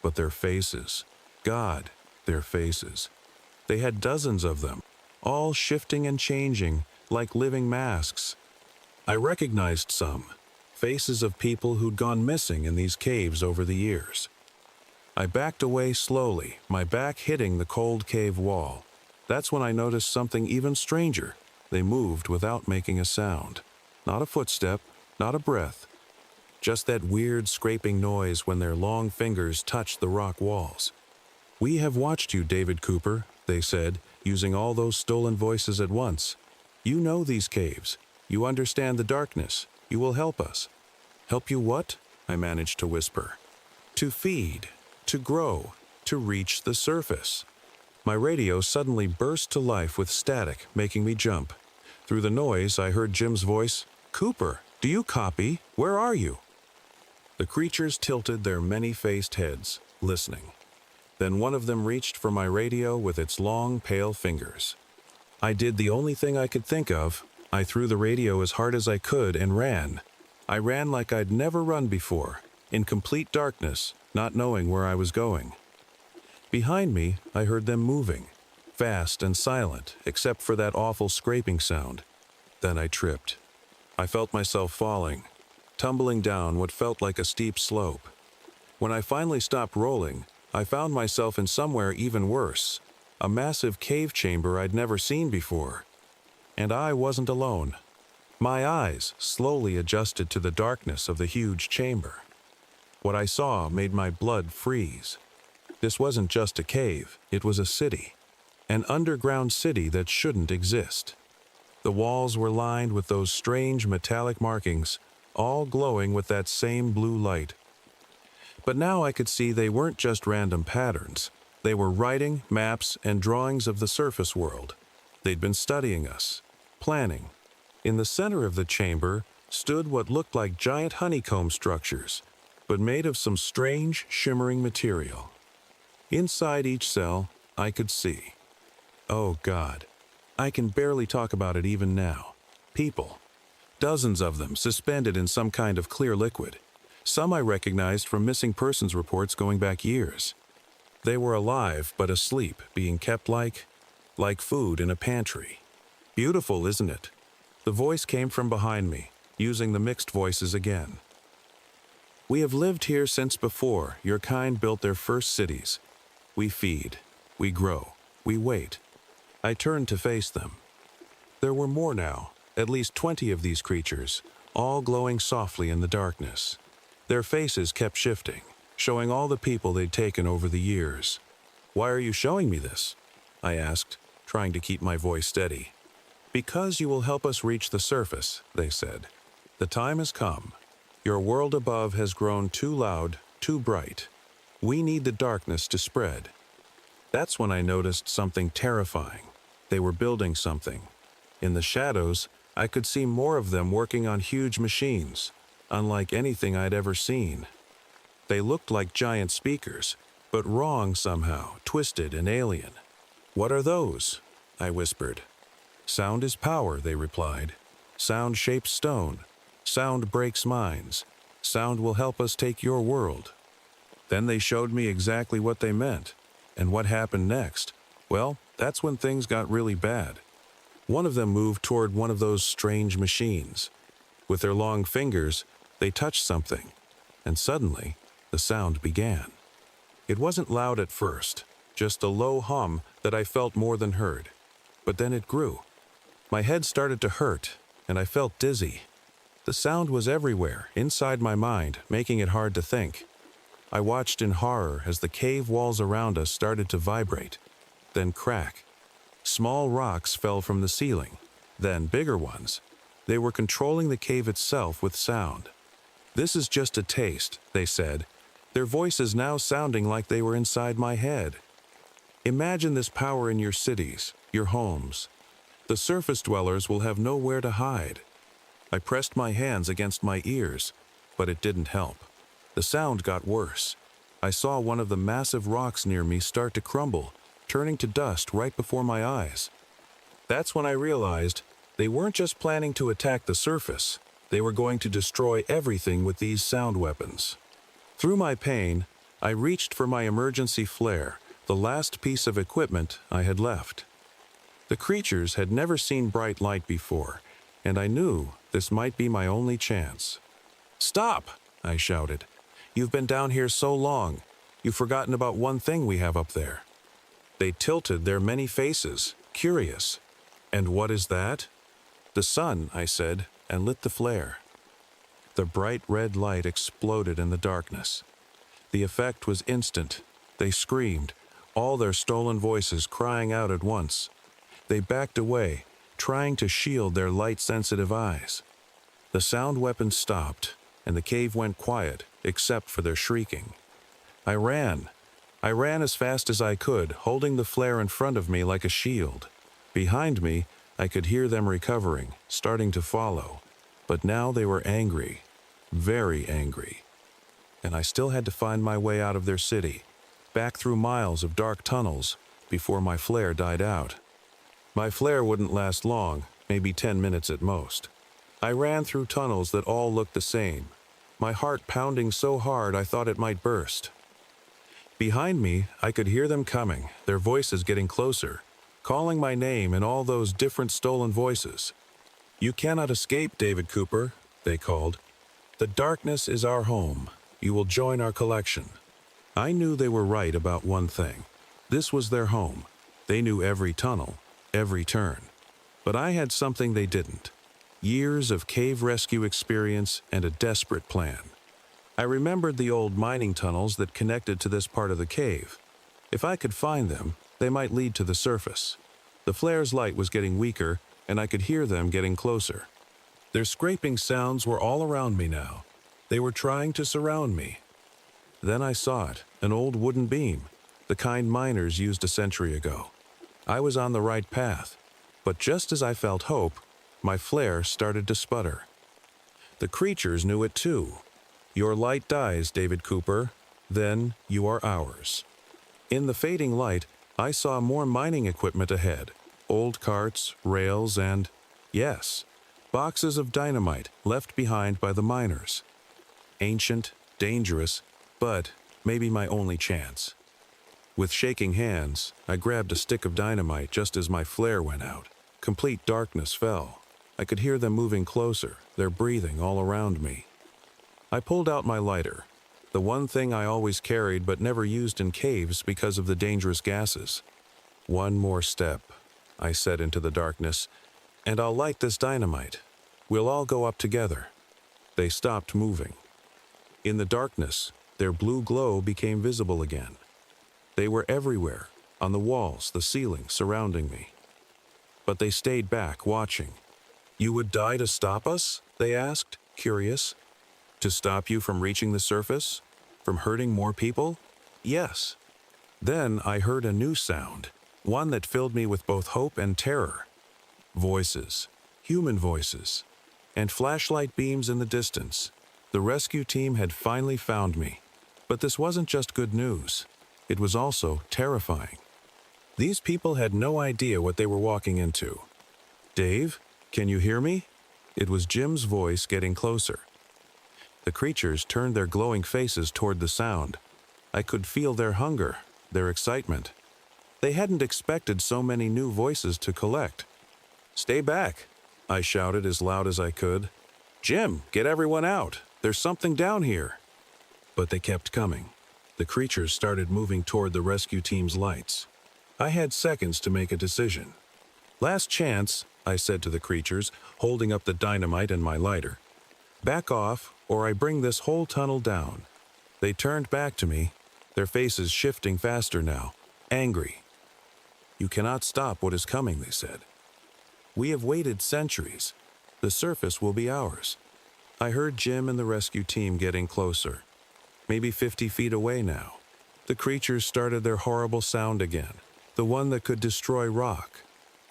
But their faces, God, their faces. They had dozens of them, all shifting and changing, like living masks. I recognized some, faces of people who'd gone missing in these caves over the years. I backed away slowly, my back hitting the cold cave wall. That's when I noticed something even stranger. They moved without making a sound. Not a footstep, not a breath. Just that weird scraping noise when their long fingers touched the rock walls. "We have watched you, David Cooper," they said, using all those stolen voices at once. "You know these caves. You understand the darkness. You will help us." "Help you what?" I managed to whisper. "To feed, to grow, to reach the surface." My radio suddenly burst to life with static, making me jump. Through the noise, I heard Jim's voice. "Cooper, do you copy? Where are you?" The creatures tilted their many-faced heads, listening. Then one of them reached for my radio with its long, pale fingers. I did the only thing I could think of. I threw the radio as hard as I could and ran. I ran like I'd never run before, in complete darkness, not knowing where I was going. Behind me, I heard them moving, fast and silent, except for that awful scraping sound. Then I tripped. I felt myself falling, tumbling down what felt like a steep slope. When I finally stopped rolling, I found myself in somewhere even worse, a massive cave chamber I'd never seen before. And I wasn't alone. My eyes slowly adjusted to the darkness of the huge chamber. What I saw made my blood freeze. This wasn't just a cave, it was a city. An underground city that shouldn't exist. The walls were lined with those strange metallic markings, all glowing with that same blue light. But now I could see they weren't just random patterns. They were writing, maps, and drawings of the surface world. They'd been studying us, planning. In the center of the chamber stood what looked like giant honeycomb structures, but made of some strange, shimmering material. Inside each cell, I could see. Oh God, I can barely talk about it even now. People. Dozens of them suspended in some kind of clear liquid. Some I recognized from missing persons reports going back years. They were alive but asleep, being kept like food in a pantry. Beautiful, isn't it? The voice came from behind me, using the mixed voices again. "We have lived here since before your kind built their first cities. We feed, we grow, we wait." I turned to face them. There were more now, at least 20 of these creatures, all glowing softly in the darkness. Their faces kept shifting, showing all the people they'd taken over the years. "Why are you showing me this?" I asked, trying to keep my voice steady. "Because you will help us reach the surface," they said. "The time has come. Your world above has grown too loud, too bright. We need the darkness to spread." That's when I noticed something terrifying. They were building something. In the shadows, I could see more of them working on huge machines, unlike anything I'd ever seen. They looked like giant speakers, but wrong somehow, twisted and alien. "What are those?" I whispered. "Sound is power," they replied. "Sound shapes stone. Sound breaks minds. Sound will help us take your world." Then they showed me exactly what they meant. And what happened next? Well, that's when things got really bad. One of them moved toward one of those strange machines. With their long fingers, they touched something, and suddenly, the sound began. It wasn't loud at first, just a low hum that I felt more than heard. But then it grew. My head started to hurt, and I felt dizzy. The sound was everywhere, inside my mind, making it hard to think. I watched in horror as the cave walls around us started to vibrate, then crack. Small rocks fell from the ceiling, then bigger ones. They were controlling the cave itself with sound. "This is just a taste," they said, their voices now sounding like they were inside my head. Imagine this power in your cities, your homes. The surface dwellers will have nowhere to hide. I pressed my hands against my ears, but it didn't help. The sound got worse. I saw one of the massive rocks near me start to crumble, turning to dust right before my eyes. That's when I realized they weren't just planning to attack the surface, they were going to destroy everything with these sound weapons. Through my pain, I reached for my emergency flare, the last piece of equipment I had left. The creatures had never seen bright light before, and I knew this might be my only chance. "Stop!" I shouted. "You've been down here so long, you've forgotten about one thing we have up there." They tilted their many faces, curious. "And what is that?" "The sun," I said, and lit the flare. The bright red light exploded in the darkness. The effect was instant. They screamed, all their stolen voices crying out at once. They backed away, trying to shield their light-sensitive eyes. The sound weapons stopped, and the cave went quiet, except for their shrieking. I ran. I ran as fast as I could, holding the flare in front of me like a shield. Behind me, I could hear them recovering, starting to follow. But now they were angry, very angry. And I still had to find my way out of their city, back through miles of dark tunnels, before my flare died out. My flare wouldn't last long, maybe 10 minutes at most. I ran through tunnels that all looked the same, my heart pounding so hard I thought it might burst. Behind me, I could hear them coming, their voices getting closer, calling my name in all those different stolen voices. "You cannot escape, David Cooper," they called. "The darkness is our home. You will join our collection." I knew they were right about one thing. This was their home. They knew every tunnel, every turn. But I had something they didn't. Years of cave rescue experience and a desperate plan. I remembered the old mining tunnels that connected to this part of the cave. If I could find them, they might lead to the surface. The flare's light was getting weaker, and I could hear them getting closer. Their scraping sounds were all around me now. They were trying to surround me. Then I saw it, an old wooden beam, the kind miners used a century ago. I was on the right path, but just as I felt hope, my flare started to sputter. The creatures knew it too. "Your light dies, David Cooper. Then you are ours." In the fading light, I saw more mining equipment ahead, old carts, rails, and, yes, boxes of dynamite left behind by the miners. Ancient, dangerous, but maybe my only chance. With shaking hands, I grabbed a stick of dynamite just as my flare went out. Complete darkness fell. I could hear them moving closer, their breathing all around me. I pulled out my lighter, the one thing I always carried but never used in caves because of the dangerous gases. "One more step," I said into the darkness, "and I'll light this dynamite. We'll all go up together." They stopped moving. In the darkness, their blue glow became visible again. They were everywhere, on the walls, the ceiling, surrounding me. But they stayed back, watching. "You would die to stop us?" they asked, curious. "To stop you from reaching the surface? From hurting more people?" "Yes." Then I heard a new sound, one that filled me with both hope and terror. Voices, human voices, and flashlight beams in the distance. The rescue team had finally found me. But this wasn't just good news. It was also terrifying. These people had no idea what they were walking into. "Dave, can you hear me?" It was Jim's voice getting closer. The creatures turned their glowing faces toward the sound. I could feel their hunger, their excitement. They hadn't expected so many new voices to collect. "Stay back," I shouted as loud as I could. "Jim, get everyone out. There's something down here." But they kept coming. The creatures started moving toward the rescue team's lights. I had seconds to make a decision. "Last chance," I said to the creatures, holding up the dynamite and my lighter. "Back off, or I bring this whole tunnel down." They turned back to me, their faces shifting faster now, angry. "You cannot stop what is coming," they said. "We have waited centuries. The surface will be ours." I heard Jim and the rescue team getting closer, maybe 50 feet away now. The creatures started their horrible sound again, the one that could destroy rock.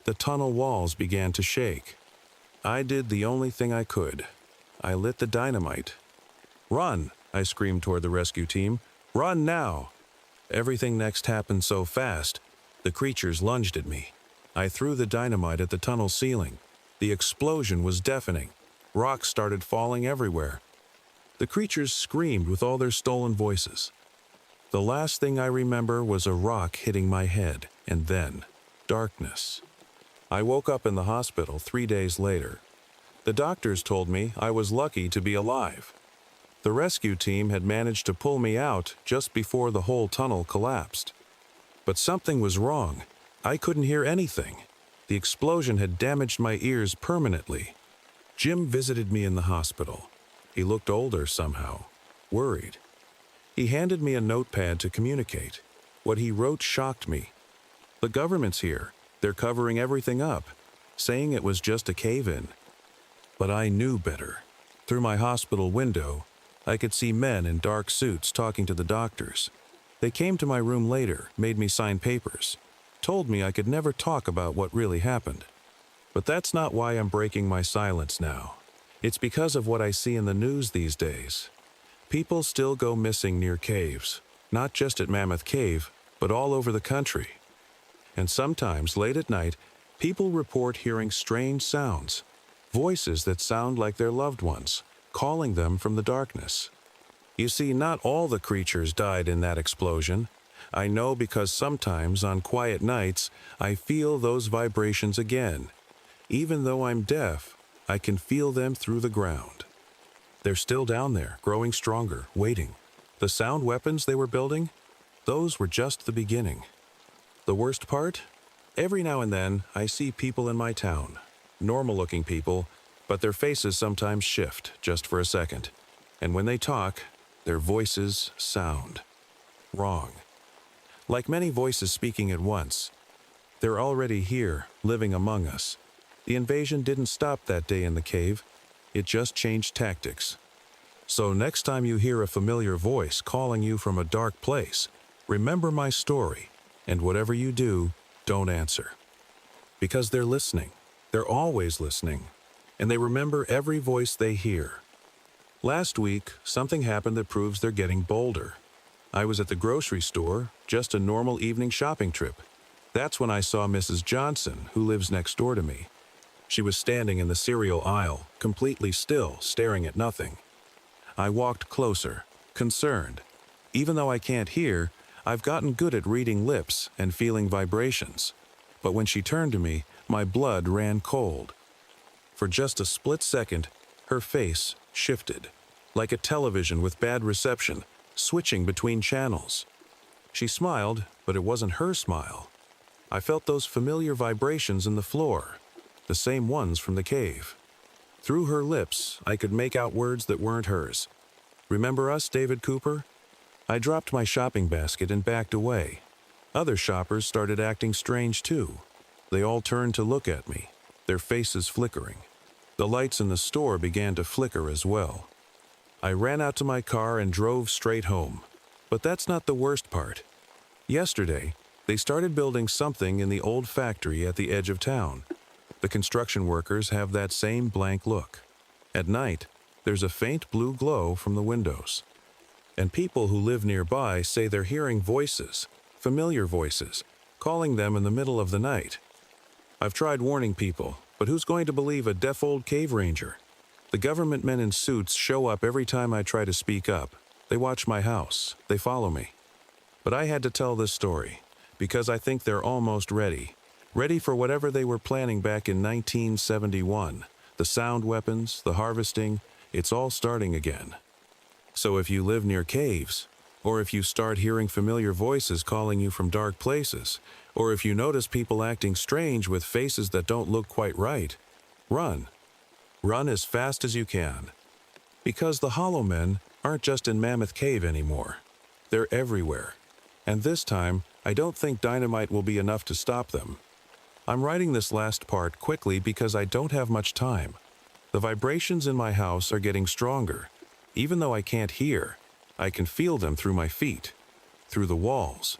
The tunnel walls began to shake. I did the only thing I could. I lit the dynamite. "Run!" I screamed toward the rescue team. "Run now!" Everything next happened so fast, the creatures lunged at me. I threw the dynamite at the tunnel ceiling. The explosion was deafening. Rocks started falling everywhere. The creatures screamed with all their stolen voices. The last thing I remember was a rock hitting my head, and then darkness. I woke up in the hospital 3 days later. The doctors told me I was lucky to be alive. The rescue team had managed to pull me out just before the whole tunnel collapsed. But something was wrong. I couldn't hear anything. The explosion had damaged my ears permanently. Jim visited me in the hospital. He looked older somehow, worried. He handed me a notepad to communicate. What he wrote shocked me. "The government's here. They're covering everything up, saying it was just a cave-in." But I knew better. Through my hospital window, I could see men in dark suits talking to the doctors. They came to my room later, made me sign papers, told me I could never talk about what really happened. But that's not why I'm breaking my silence now. It's because of what I see in the news these days. People still go missing near caves, not just at Mammoth Cave, but all over the country. And sometimes, late at night, people report hearing strange sounds, voices that sound like their loved ones, calling them from the darkness. You see, not all the creatures died in that explosion. I know because sometimes, on quiet nights, I feel those vibrations again. Even though I'm deaf, I can feel them through the ground. They're still down there, growing stronger, waiting. The sound weapons they were building? Those were just the beginning. The worst part? Every now and then, I see people in my town. Normal-looking people, but their faces sometimes shift, just for a second. And when they talk, their voices sound wrong. Like many voices speaking at once. They're already here, living among us. The invasion didn't stop that day in the cave. It just changed tactics. So next time you hear a familiar voice calling you from a dark place, remember my story, and whatever you do, don't answer. Because they're listening. They're always listening. And they remember every voice they hear. Last week, something happened that proves they're getting bolder. I was at the grocery store, just a normal evening shopping trip. That's when I saw Mrs. Johnson, who lives next door to me. She was standing in the cereal aisle, completely still, staring at nothing. I walked closer, concerned. Even though I can't hear, I've gotten good at reading lips and feeling vibrations. But when she turned to me, my blood ran cold. For just a split second, her face shifted, like a television with bad reception, switching between channels. She smiled, but it wasn't her smile. I felt those familiar vibrations in the floor, the same ones from the cave. Through her lips, I could make out words that weren't hers. "Remember us, David Cooper?" I dropped my shopping basket and backed away. Other shoppers started acting strange too. They all turned to look at me, their faces flickering. The lights in the store began to flicker as well. I ran out to my car and drove straight home. But that's not the worst part. Yesterday, they started building something in the old factory at the edge of town. The construction workers have that same blank look. At night, there's a faint blue glow from the windows. And people who live nearby say they're hearing voices, familiar voices, calling them in the middle of the night. I've tried warning people, but who's going to believe a deaf old cave ranger? The government men in suits show up every time I try to speak up. They watch my house. They follow me. But I had to tell this story, because I think they're almost ready. Ready for whatever they were planning back in 1971. The sound weapons, the harvesting, it's all starting again. So if you live near caves, or if you start hearing familiar voices calling you from dark places, or if you notice people acting strange with faces that don't look quite right, run. Run as fast as you can. Because the Hollow Men aren't just in Mammoth Cave anymore. They're everywhere. And this time, I don't think dynamite will be enough to stop them. I'm writing this last part quickly because I don't have much time. The vibrations in my house are getting stronger. Even though I can't hear, I can feel them through my feet, through the walls.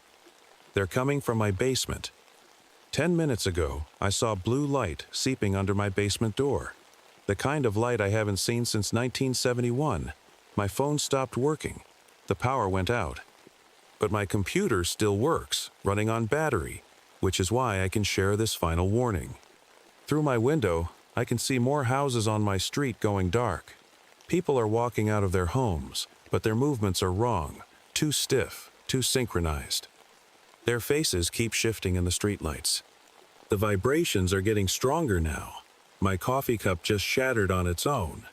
They're coming from my basement. 10 minutes ago, I saw blue light seeping under my basement door. The kind of light I haven't seen since 1971. My phone stopped working. The power went out. But my computer still works, running on battery, which is why I can share this final warning. Through my window, I can see more houses on my street going dark. People are walking out of their homes, but their movements are wrong, too stiff, too synchronized. Their faces keep shifting in the streetlights. The vibrations are getting stronger now. My coffee cup just shattered on its own.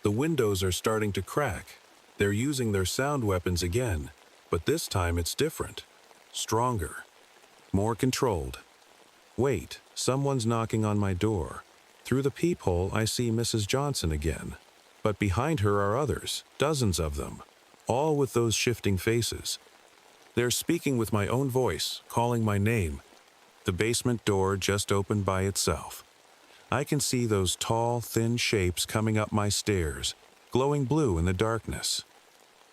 The windows are starting to crack. They're using their sound weapons again, but this time it's different. Stronger. More controlled. Wait, someone's knocking on my door. Through the peephole, I see Mrs. Johnson again. But behind her are others, dozens of them, all with those shifting faces. They're speaking with my own voice, calling my name. The basement door just opened by itself. I can see those tall, thin shapes coming up my stairs, glowing blue in the darkness.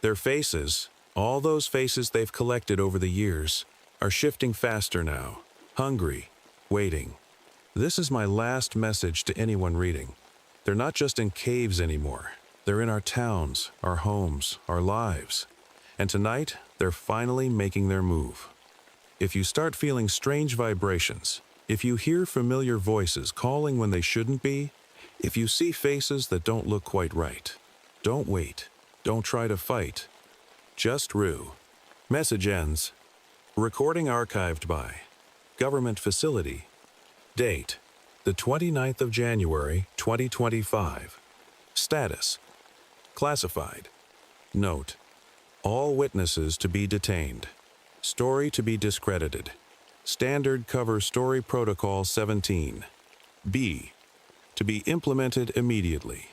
Their faces, all those faces they've collected over the years, are shifting faster now, hungry, waiting. This is my last message to anyone reading. They're not just in caves anymore. They're in our towns, our homes, our lives. And tonight, they're finally making their move. If you start feeling strange vibrations, if you hear familiar voices calling when they shouldn't be, if you see faces that don't look quite right, don't wait. Don't try to fight. Just rue. Message ends. Recording archived by Government Facility. Date: the 29th of January, 2025. Status: classified. Note: all witnesses to be detained. Story to be discredited. Standard Cover Story Protocol 17. B. To be implemented immediately.